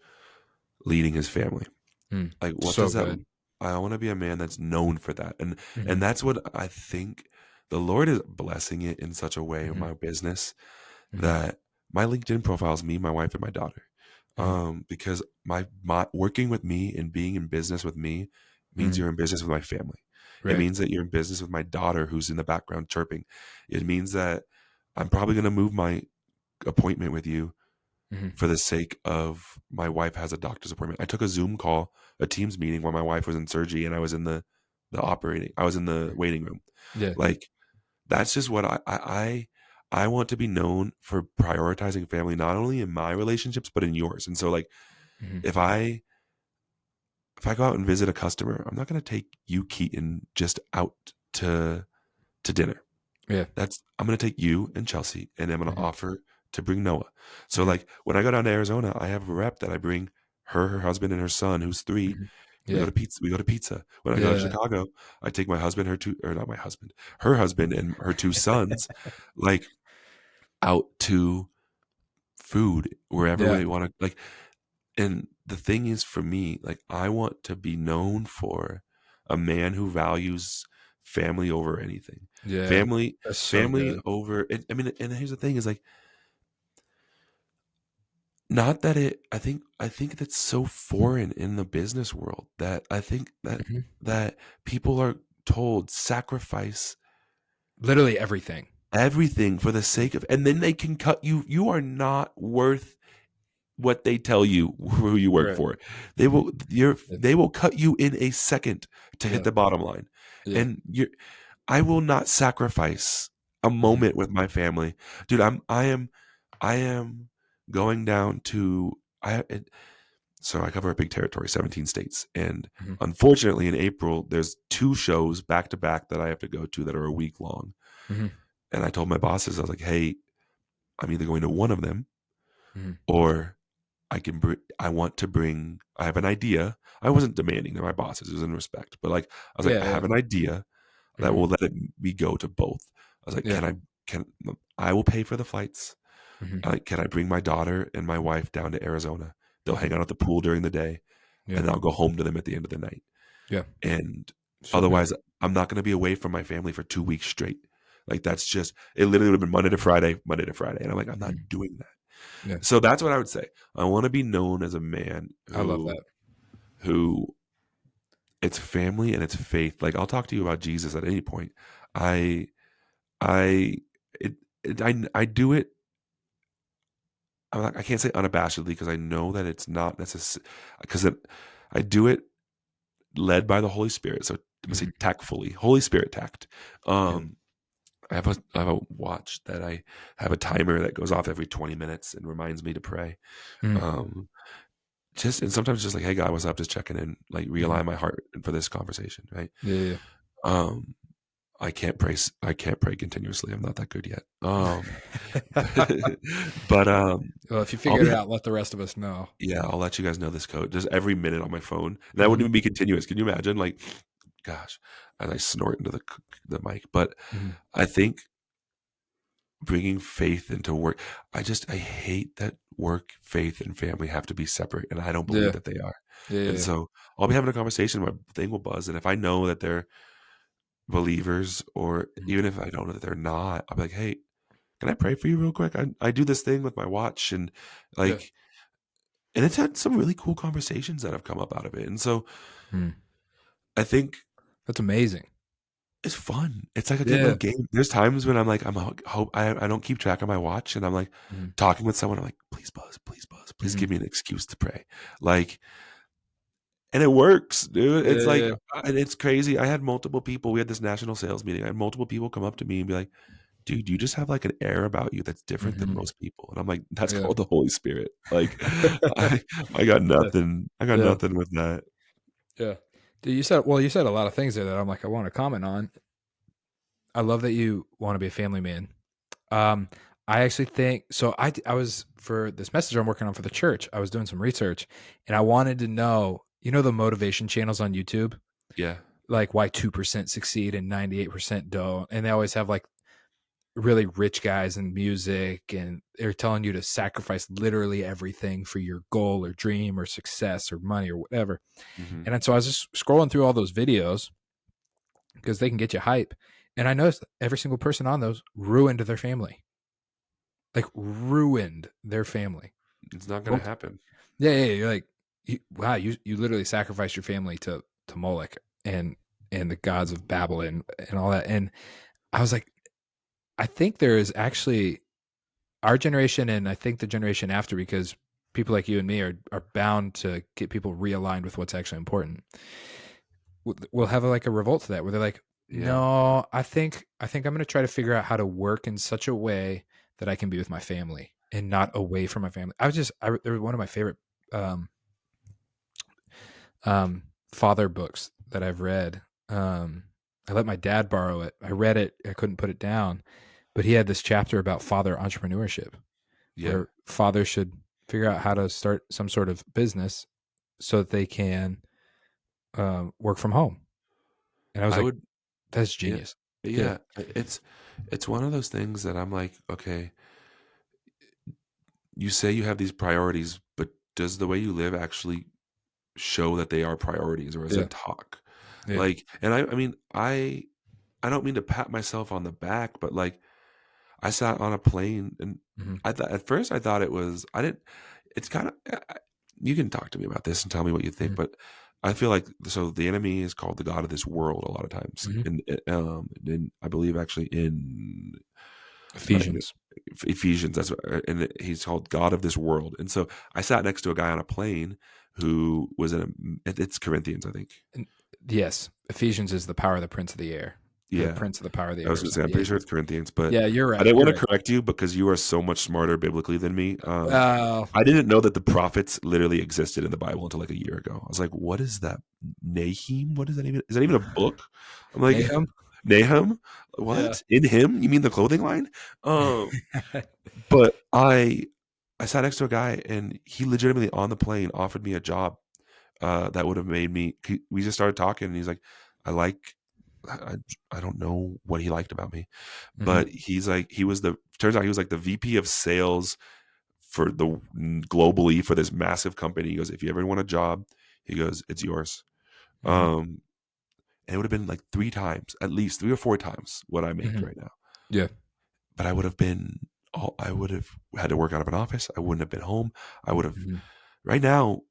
leading his family. Mm, Like, what so does that good. I wanna be a man that's known for that, and Hmm. that's what I think the Lord is blessing it in such a way in Hmm. my business Hmm. that my LinkedIn profile is me, my wife, and my daughter. Hmm. Because my working with me and being in business with me means Hmm. you're in business with my family. It Right. means that you're in business with my daughter who's in the background chirping. It means that I'm probably gonna move my appointment with you Hmm. for the sake of my wife has a doctor's appointment. I took a Zoom call, a Teams meeting while my wife was in surgery and I was in I was in the waiting room. Yeah. Like that's just what I want to be known for prioritizing family not only in my relationships but in yours. And so like Hmm. if I if I go out and visit a customer, I'm not going to take you Keaton just out to to dinner. Yeah. That's I'm gonna take you and Chelsea, and I'm gonna Hmm. offer to bring Noah. So Hmm. like when I go down to Arizona, I have a rep that I bring her husband, and her son, who's 3. Hmm. We go Yeah. to pizza. We go to pizza. When I go to Yeah. Chicago, I take my husband, her two, or not my husband, her husband, and her 2 sons, like out to food wherever Yeah. they want to. Like, and the thing is, for me, like I want to be known for a man who values family over anything. Yeah. Family, That's so family good. over. And, I mean, and here's the thing: is like not that it. I think that's so foreign in the business world that I think that Hmm. that people are told sacrifice Literally everything. everything for the Mhm. sake of, and then they can cut you. You are not worth what they tell you who you work Right. for. Hmm. They will cut you in a second to hit Yeah. the bottom line. Yeah. And I will not sacrifice a Hmm. moment with my family. Dude, I am going down to so I cover a big territory, 17 states. And Hmm. unfortunately in April there's 2 shows back to back that I have to go to that are a week long. Hmm. And I told my bosses I was like, "Hey, I'm either going to one of them Hmm. or I want to bring I have an idea." I wasn't demanding to my bosses, it was in respect, but like I was like, Yeah. "I Yeah. have an idea that Hmm. will let me go to both." I was like, Yeah. can I will pay for the flights. Hmm. Can I bring my daughter and my wife down to Arizona? They'll hang Hmm. out at the pool during the day Yeah. and I'll go home to them at the end of the night. Yeah. And So good. otherwise, I'm not going to be away from my family for 2 weeks straight. Like that's just it. Literally would have been Monday to Friday, and I'm like, I'm not Mhm. doing that. Yeah, So that's what I would say. I want to be known as a man I love that. who it's family and it's faith. Like I'll talk to you about Jesus at any point. I I I do it. I can't say unabashedly because I know that it's not necessary because I do it led by the Holy Spirit. So I'm gonna say Mhm. tactfully, Holy Spirit tact. Yeah. Um, I have a watch that I have a timer that goes off every 20 minutes and reminds me to pray. Mhm. Um, just and sometimes just like, hey God, what's up? Just checking in, like Mhm. realign my heart for this conversation, right? Yeah, yeah. Um, I can't pray continuously. I'm not that good yet. But Well, if you I'll figure be it out, let the rest of us know. yeah, I'll let you guys know this code just every minute on my phone. And that wouldn't Mhm. even be continuous. Can you imagine? Like, gosh, as I snort into the mic. But Mhm. I think bringing faith into work, I hate that work, faith, and family have to be separate, and I don't believe Yeah. that they are. Yeah, yeah, And yeah. so I'll be having a conversation, my thing will buzz, and if I know that they're believers, or Mhm. even if I don't know that they're not, I'll be like, hey, can I pray for you real quick? I do this thing with my watch, and Yeah. like, and it's had some really cool conversations that have come up out of it. And so Mhm. I think That's amazing. it's fun. It's like a good Yeah. little game. There's times when I'm like, hope I don't keep track of my watch, and I'm like Mhm. talking with someone. I'm like, please buzz, please Mhm. give me an excuse to pray. Like, and it works, dude. Yeah, It's yeah, like, yeah. and it's crazy. I had multiple people. We had this national sales meeting. I had multiple people come up to me and be like, dude, you just have like an air about you that's different than Mhm. most people. And I'm like, that's Yeah. called the Holy Spirit. Like, I I got Yeah. nothing. I got Yeah. nothing with that. Yeah. Dude, you said a lot of things there that I'm like, I want to comment on. I love that you want to be a family man. Um, I actually think so. I was for this message I'm working on for the church. I was doing some research, and I wanted to know, the motivation channels on YouTube, Yeah. like why 2% succeed and 98% don't, and they always have like really rich guys in music, and they're telling you to sacrifice literally everything for your goal or dream or success or money or whatever. Hmm. And then so I was just scrolling through all those videos because they can get you hype, and I noticed every single person on those ruined their family, like ruined their family. It's not gonna Well, happen. yeah, yeah, you're like, wow, you literally sacrificed your family to Moloch and the gods of Babylon and all that. And I was like, I think there is actually our generation, and I think the generation after, because people like you and me are bound to get people realigned with what's actually important. We'll have like a revolt to that, where they're like, Yeah. no, I think I'm going to try to figure out how to work in such a way that I can be with my family and not away from my family. There was one of my favorite um, father books that I've read. I let my dad borrow it. I read it. I couldn't put it down, but he had this chapter about father entrepreneurship, Yeah. where fathers should figure out how to start some sort of business so that they can work from home. And I was I like, would that's yeah. genius. Yeah. Yeah. It's one of those things that I'm like, okay, you say you have these priorities, but does the way you live actually show that they are priorities, or is Yeah. it talk? Yeah. Like, and I mean, I don't mean to pat myself on the back, but like I sat on a plane and Hmm. I thought at first I thought it was I didn't it's kind of you can talk to me about this and tell me what you think, Hmm. but I feel like so the enemy is called the god of this world a lot of times, Hmm. and I believe actually in Ephesians. Ephesians, and he's called God of this world. And so I sat next to a guy on a plane who was it's Corinthians, I think. And yes, Ephesians is the power of the prince of the air, or the Yeah, prince of the power of the I air was or going to say I'm something. Yeah. pretty sure it's Corinthians, but Yeah, you're I right. didn't want You're to right. correct you because you are so much smarter biblically than me. Uh, I didn't know that the prophets literally existed in the Bible until like a year ago. I was like, what is that? Nahum? What is that even? Is that even a book? I'm like, Nahum. Nahum? Yeah. What? In him? You mean the clothing line? But I sat next to a guy and he legitimately on the plane offered me a job that would have made me. We just started talking and he's like, I like. I, I don't know what he liked about me, Hmm. but he's like he was the turns out he was like the VP of sales for the globally for this massive company. He goes, if you ever want a job, he goes, it's yours. Hmm. And it would have been like three times, at least 3 or 4 times what I make Hmm. right now. Yeah. but I would have had to work out of an office. I wouldn't have been home. I would have Mhm. right now.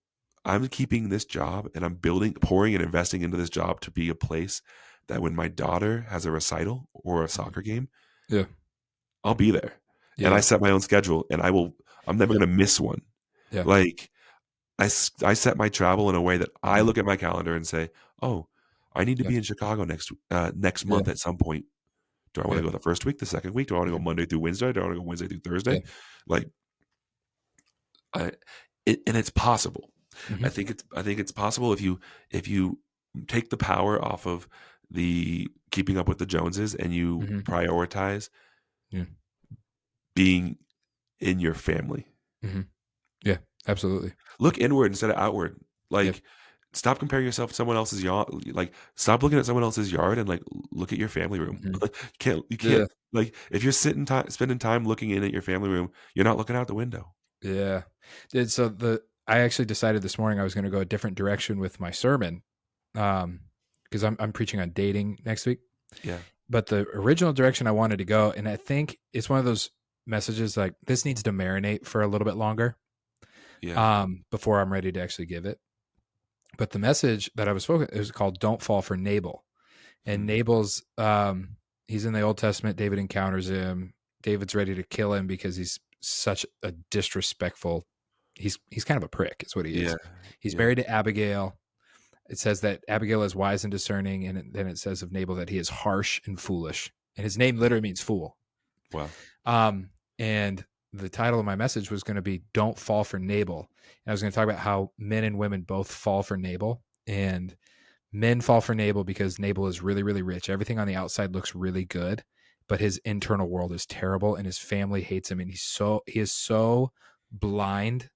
I'm keeping this job and I'm pouring and investing into this job to be a place that when my daughter has a recital or a Mhm. soccer game, Yeah. I'll be there. And I Yeah. set my own schedule and I'm never Yeah. going to miss one. Yeah. Like I set my travel in a way that I Mhm. look at my calendar and say, "Oh, I need to Yeah. be in Chicago next Yeah. month at some point. Do I want Yeah. to go the first week, the second week? Do I want to go Mhm. Monday through Wednesday? Do I want to go Wednesday through Yeah. Thursday?" Like I and it's possible. Mhm. I think it's possible if you take the power off of the keeping up with the Joneses and you Mhm. prioritize Yeah. being in your family. Mhm. Yeah. Absolutely. Look inward instead of outward. Yeah. Like stop comparing yourself to someone else's yard. Like stop looking at someone else's yard and like look at your family room. Mhm. Like you can't Yeah. like if you're spending time looking in at your family room, you're not looking out the window. Yeah. So I actually decided this morning I was going to go a different direction with my sermon, because I'm preaching on dating next week. Yeah. But the original direction I wanted to go, and I think it's one of those messages like this needs to marinate for a little bit longer, Yeah. before I'm ready to actually give it. But the message that I was focused is called "Don't Fall for Nabal," and Hmm. Nabal's he's in the Old Testament. David encounters him. David's ready to kill him because he's such a disrespectful. He's kind of a prick, is what he Yeah. is. He's Yeah. married to Abigail. It says that Abigail is wise and discerning, and then it says of Nabal that he is harsh and foolish, and his name literally means fool. Wow. And the title of my message was going to be "Don't Fall for Nabal," and I was going to talk about how men and women both fall for Nabal, and men fall for Nabal because Nabal is really, really rich. Everything on the outside looks really good, but his internal world is terrible, and his family hates him, and he is so blind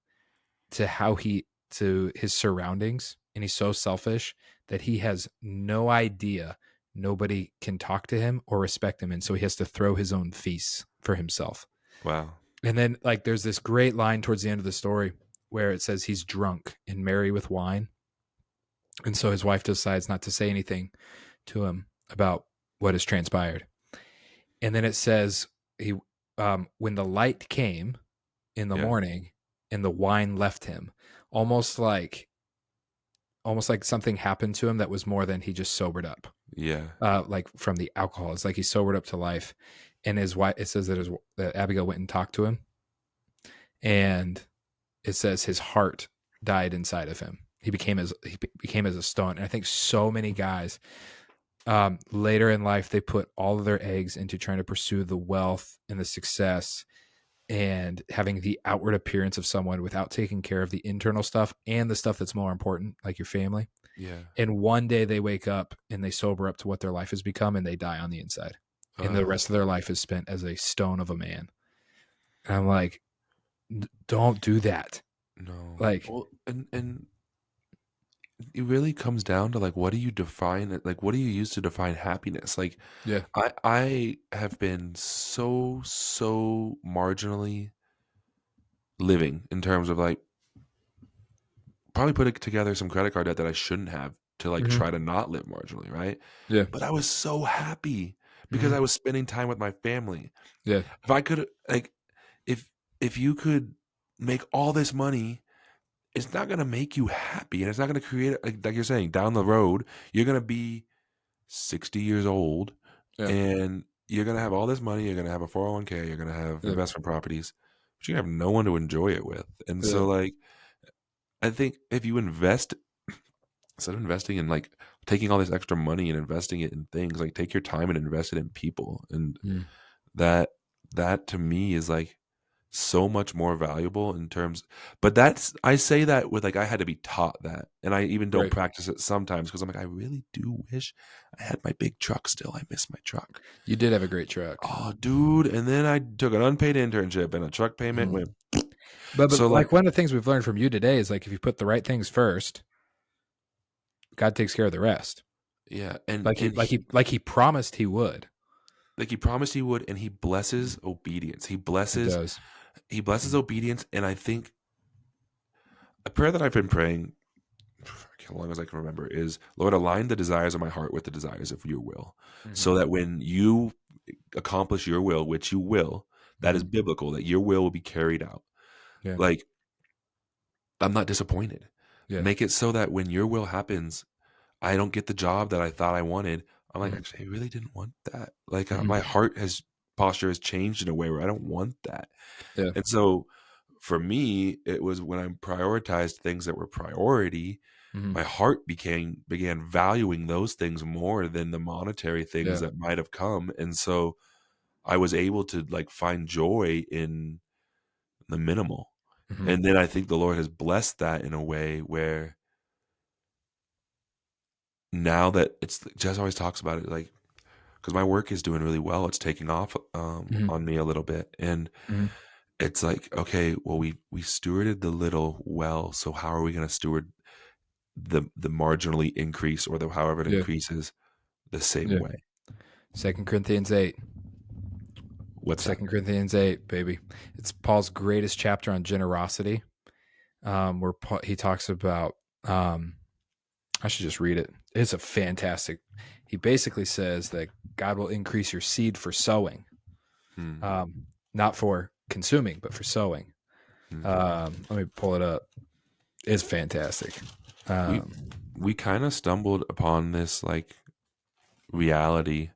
to to his surroundings, and he's so selfish that he has no idea nobody can talk to him or respect him, and so he has to throw his own feasts for himself. Wow. And then like there's this great line towards the end of the story where it says he's drunk and merry with wine, and so his wife decides not to say anything to him about what has transpired. And then it says he when the light came in the Yeah. morning and the wine left him, almost like almost like something happened to him that was more than he just sobered up. Yeah. Like from the alcohol, it's like he sobered up to life. And his wife, it says that that Abigail went and talked to him, and it says his heart died inside of him. He became as a stone. And I think so many guys later in life they put all of their eggs into trying to pursue the wealth and the success and having the outward appearance of someone without taking care of the internal stuff and the stuff that's more important, like your family. Yeah. And one day they wake up and they sober up to what their life has become and they die on the inside. And the Uh, rest of their life is spent as a stone of a man. And I'm like, don't do that. no. Like, Well, and it really comes down to like what do you define it like what do you use to define happiness? Like yeah. I have been so marginally living in terms of like probably putting together some credit card debt that I shouldn't have to like Hmm. try to not live marginally, right? Yeah. But I was so happy because Hmm. I was spending time with my family. Yeah. If I could like if if you could make all this money, it's not going to make you happy and it's not going to create like you're saying down the road, you're going to be 60 years old Yeah. and you're going to have all this money, you're going to have a 401k, you're going to have Yeah. investment properties, but you have no one to enjoy it with. And Yeah. so like I think if you invest instead of investing in like taking all this extra money and investing it in things, like take your time and invest it in people. And Mm. that that to me is like so much more valuable in terms but that's I say that with like I had to be taught that and I even don't Right. practice it sometimes because I'm like I really do wish I had my big truck still. I miss my truck. You did have a great truck. Oh dude, and then I took an unpaid internship and a truck payment Mhm. went But so like like one of the things we've learned from you today is like if you put the right things first, God takes care of the rest. yeah Like and he he promised he would. like he promised he would and he blesses obedience. He does. He blesses Mm. obedience and I think a prayer that I've been praying for as long as I can remember is Lord, align the desires of my heart with the desires of your will. Mhm. So that when you accomplish your will, which you will, that is Mhm. biblical, that your will be carried out. Yeah. Like, I'm not disappointed. Yeah. Make it so that when your will happens, I don't get the job that I thought I wanted. I'm like, Mhm. actually, I really didn't want that. Like, Mhm. my heart has posture has changed in a way where I don't want that. Yeah. And so for me, it was when I prioritized things that were priority, Mhm. my heart began valuing those things more than the monetary things Yeah. that might have come. And so I was able to like find joy in the minimal. Mhm. And then I think the Lord has blessed that in a way where now that it's Jess always talks about it, like, because my work is doing really well, it's taking off Mhm. on me a little bit, and Mhm. it's like, okay, well, we stewarded the little well, so how are we going to steward the marginally increase or the however it Yeah. increases the same Yeah. way? 2 Corinthians 8. What's that? 2 Corinthians 8, baby. It's Paul's greatest chapter on generosity, where he talks about. I should just read it. It's a fantastic. He basically says that God will increase your seed for sowing, Hmm. not for consuming, but for sowing. Hmm. Let me pull it up. It's fantastic. We Um, we kind of stumbled upon this like reality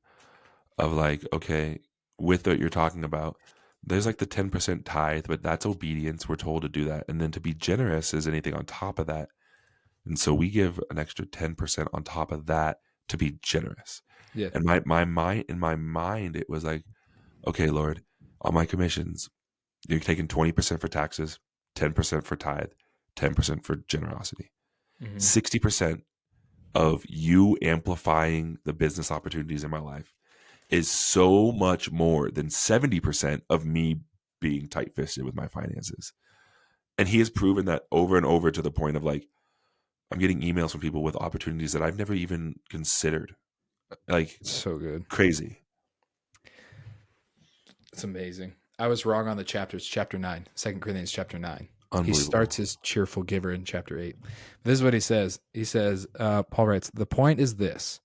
of like, okay, with what you're talking about, there's like the 10% tithe, but that's obedience. We're told to do that. And then to be generous is anything on top of that. And so we give an extra 10% on top of that to be generous. yeah. And my mind, it was like, okay, Lord, on my commissions, you're taking 20% for taxes, 10% for tithe, 10% for generosity, Hmm. 60% of you amplifying the business opportunities in my life is so much more than 70% of me being tight fisted with my finances. And he has proven that over and over to the point of like, I'm getting emails from people with opportunities that I've never even considered. Like, It's so good. crazy. It's amazing. I was wrong on the chapters. Chapter 9, 2 Corinthians chapter 9. He starts Unbelievable. his cheerful giver in chapter 8. This is what he says. He says, Paul writes, the point is this,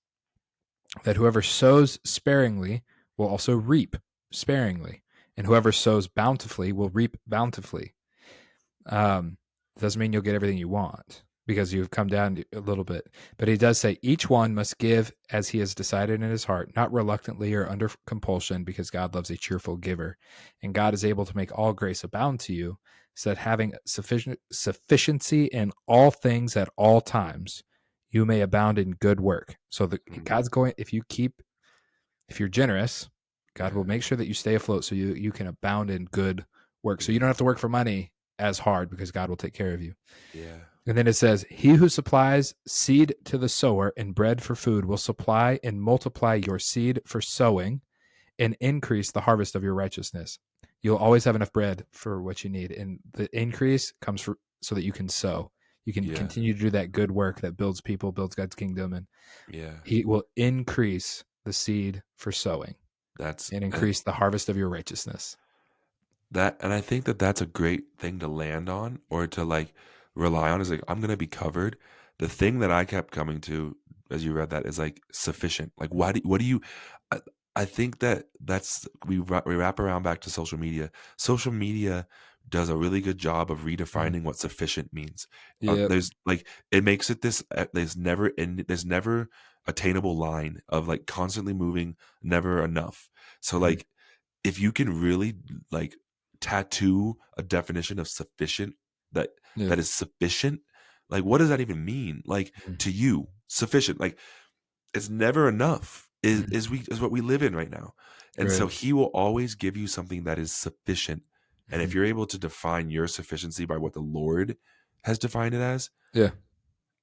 that whoever sows sparingly will also reap sparingly, and whoever sows bountifully will reap bountifully. Doesn't mean you'll get everything you want because you've come down a little bit. But he does say each one must give as he has decided in his heart, not reluctantly or under compulsion, because God loves a cheerful giver. And God is able to make all grace abound to you, so that having sufficiency in all things at all times, you may abound in good work. So Mhm. God's going, if you're generous, God will Yeah. make sure that you stay afloat so you can abound in good work. So you don't Yeah. have to work for money as hard because God will take care of you. Yeah. And then it says, he who supplies seed to the sower and bread for food will supply and multiply your seed for sowing and increase the harvest of your righteousness. You'll always have enough bread for what you need. And the increase comes so that you can sow. You can Yeah. continue to do that good work that builds people, builds God's kingdom, and Yeah. he will increase the seed for sowing That's and increase the harvest of your righteousness. that, and I think that that's a great thing to land on or to like rely on is like, I'm going to be covered. The thing that I kept coming to as you read that is like sufficient. Like, what do you, I, I think that that's, we wrap around back to social media. Social media does a really good job of Mhm. redefining what sufficient means. Yep. There's like, it makes it this, there's never attainable line of like constantly moving, never enough. So Mhm. like, if you can really like tattoo a definition of sufficient that Yeah. that is sufficient, like what does that even mean? Like Mhm. to you, sufficient, like it's never enough Mhm. is what we live in right now. And so Right. he will always give you something that is sufficient. And if Mhm. you're able to define your sufficiency by what the Lord has defined it as, Yeah.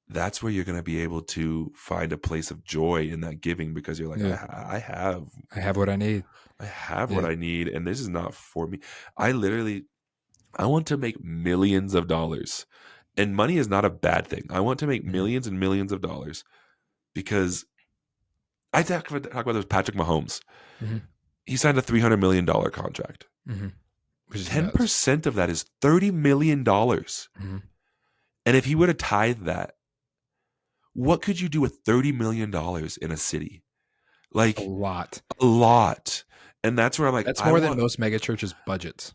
that's where you're going to be able to find a place of joy in that giving because you're like, Yeah. I have what I need. I have what Yeah. I need, and this is not for me. I literally, I want to make millions of dollars, and money is not a bad thing. I want to make Mhm. millions and millions of dollars because I talk about this Patrick Mahomes. Mhm. He signed a $300 million contract. Mhm. Which is Ten nuts. percent of that is $30 million, Mhm. and if he would have tithe that, what could you do with $30 million in a city? A Like lot. a lot. And that's where I'm like, That's I more than want most mega churches' budgets.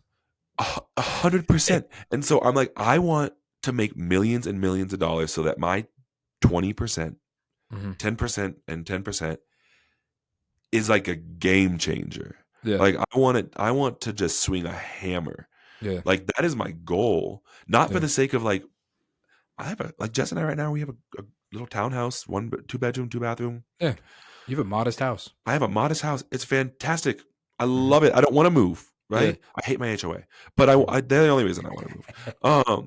100%. And so I'm like, I want to make millions and millions of dollars so that my 20%, Mhm. 10%, and 10% is like a game changer. Yeah. Like I want to just swing a hammer. Yeah. Like that is my goal. Not for Yeah. the sake of like I have a like Jess and I right now we have a little townhouse, two bedroom, two bathroom. Yeah. You have a modest house. I have a modest house. It's fantastic. I Mhm. love it. I don't want to move, Yeah. right? I hate my HOA. But Mhm. they're the only reason I want to move.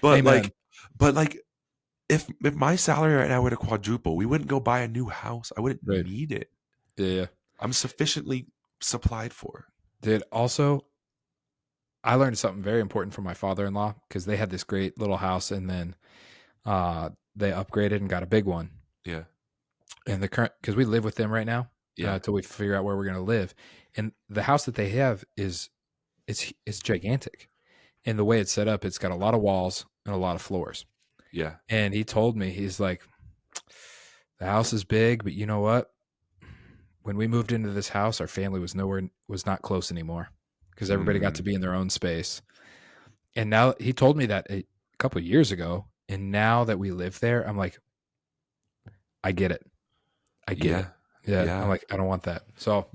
But Amen. like if my salary right now were to quadruple, we wouldn't go buy a new house. I wouldn't Right. need it. Yeah, yeah. I'm sufficiently supplied for. Dude, also, I learned something very important from my father-in-law because they had this great little house and then they upgraded and got a big one. Yeah. And the current, because we live with them right now Yeah. until we figure out where we're going to live. And the house that they have it's gigantic. And the way it's set up, it's got a lot of walls and a lot of floors. Yeah. And he told me, he's like, the house is big, but you know what? When we moved into this house, our family was not close anymore because everybody got to Mm, be in their own space. And now he told me that a couple of years ago, and now that we live there, I'm like, I get it. I get it. yeah. Yeah, I'm Yeah. like, I don't want that. So,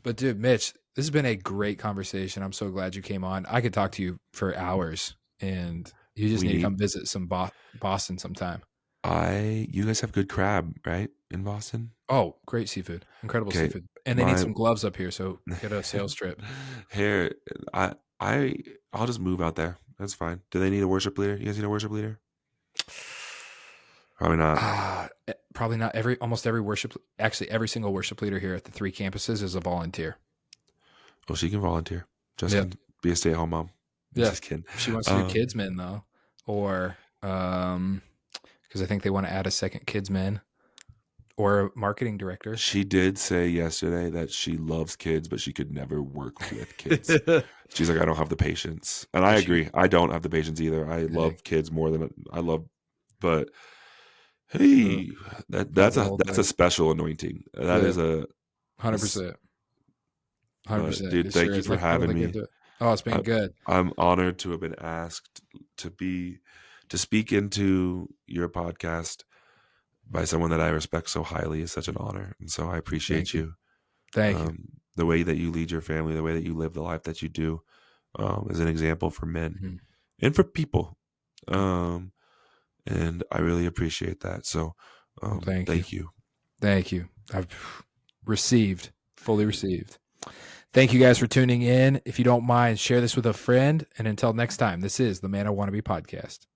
but dude, Mitch, this has been a great conversation. I'm so glad you came on. I could talk to you for hours, and you just We need to need come visit some Boston sometime. you guys have good crab, right? In Boston? Oh, great seafood, incredible Okay. seafood, and they need My some gloves up here. So get a sales trip. here I I I'll just move out there. That's fine. Do they need a worship leader? You guys need a worship leader? Probably not. Probably not almost every actually every single worship leader here at the 3 campuses is a volunteer. Well, she can volunteer. Just Yeah. can be a stay-at-home mom. Yeah. Just kidding. If she wants to do Uh, kidsmen though, or because I think they want to add a second kidsman or a marketing director. she did say yesterday that she loves kids, but she could never work with kids. She's like, I don't have the patience, and I Does she? agree. I don't have the patience either. I Yeah, love kids more than I love, but uh, hey, not the whole that's a thing. special anointing. That Yeah, is a hundred this, percent, hundred but percent. dude, It sure thank you is. for I don't having think I'd me. do it. Oh, it's been I, good. I'm honored to have been asked to speak into your podcast by someone that I respect so highly is such an honor, and so I appreciate Thank you. you. Thank you. The way that you lead your family, the way that you live the life that you do, is an example for men Mhm. and for people. And I really appreciate that. So, Well, thank you. thank you. Thank you. I've received, fully received. Thank you guys for tuning in. If you don't mind, share this with a friend. And until next time, this is the Man I Want to Be podcast.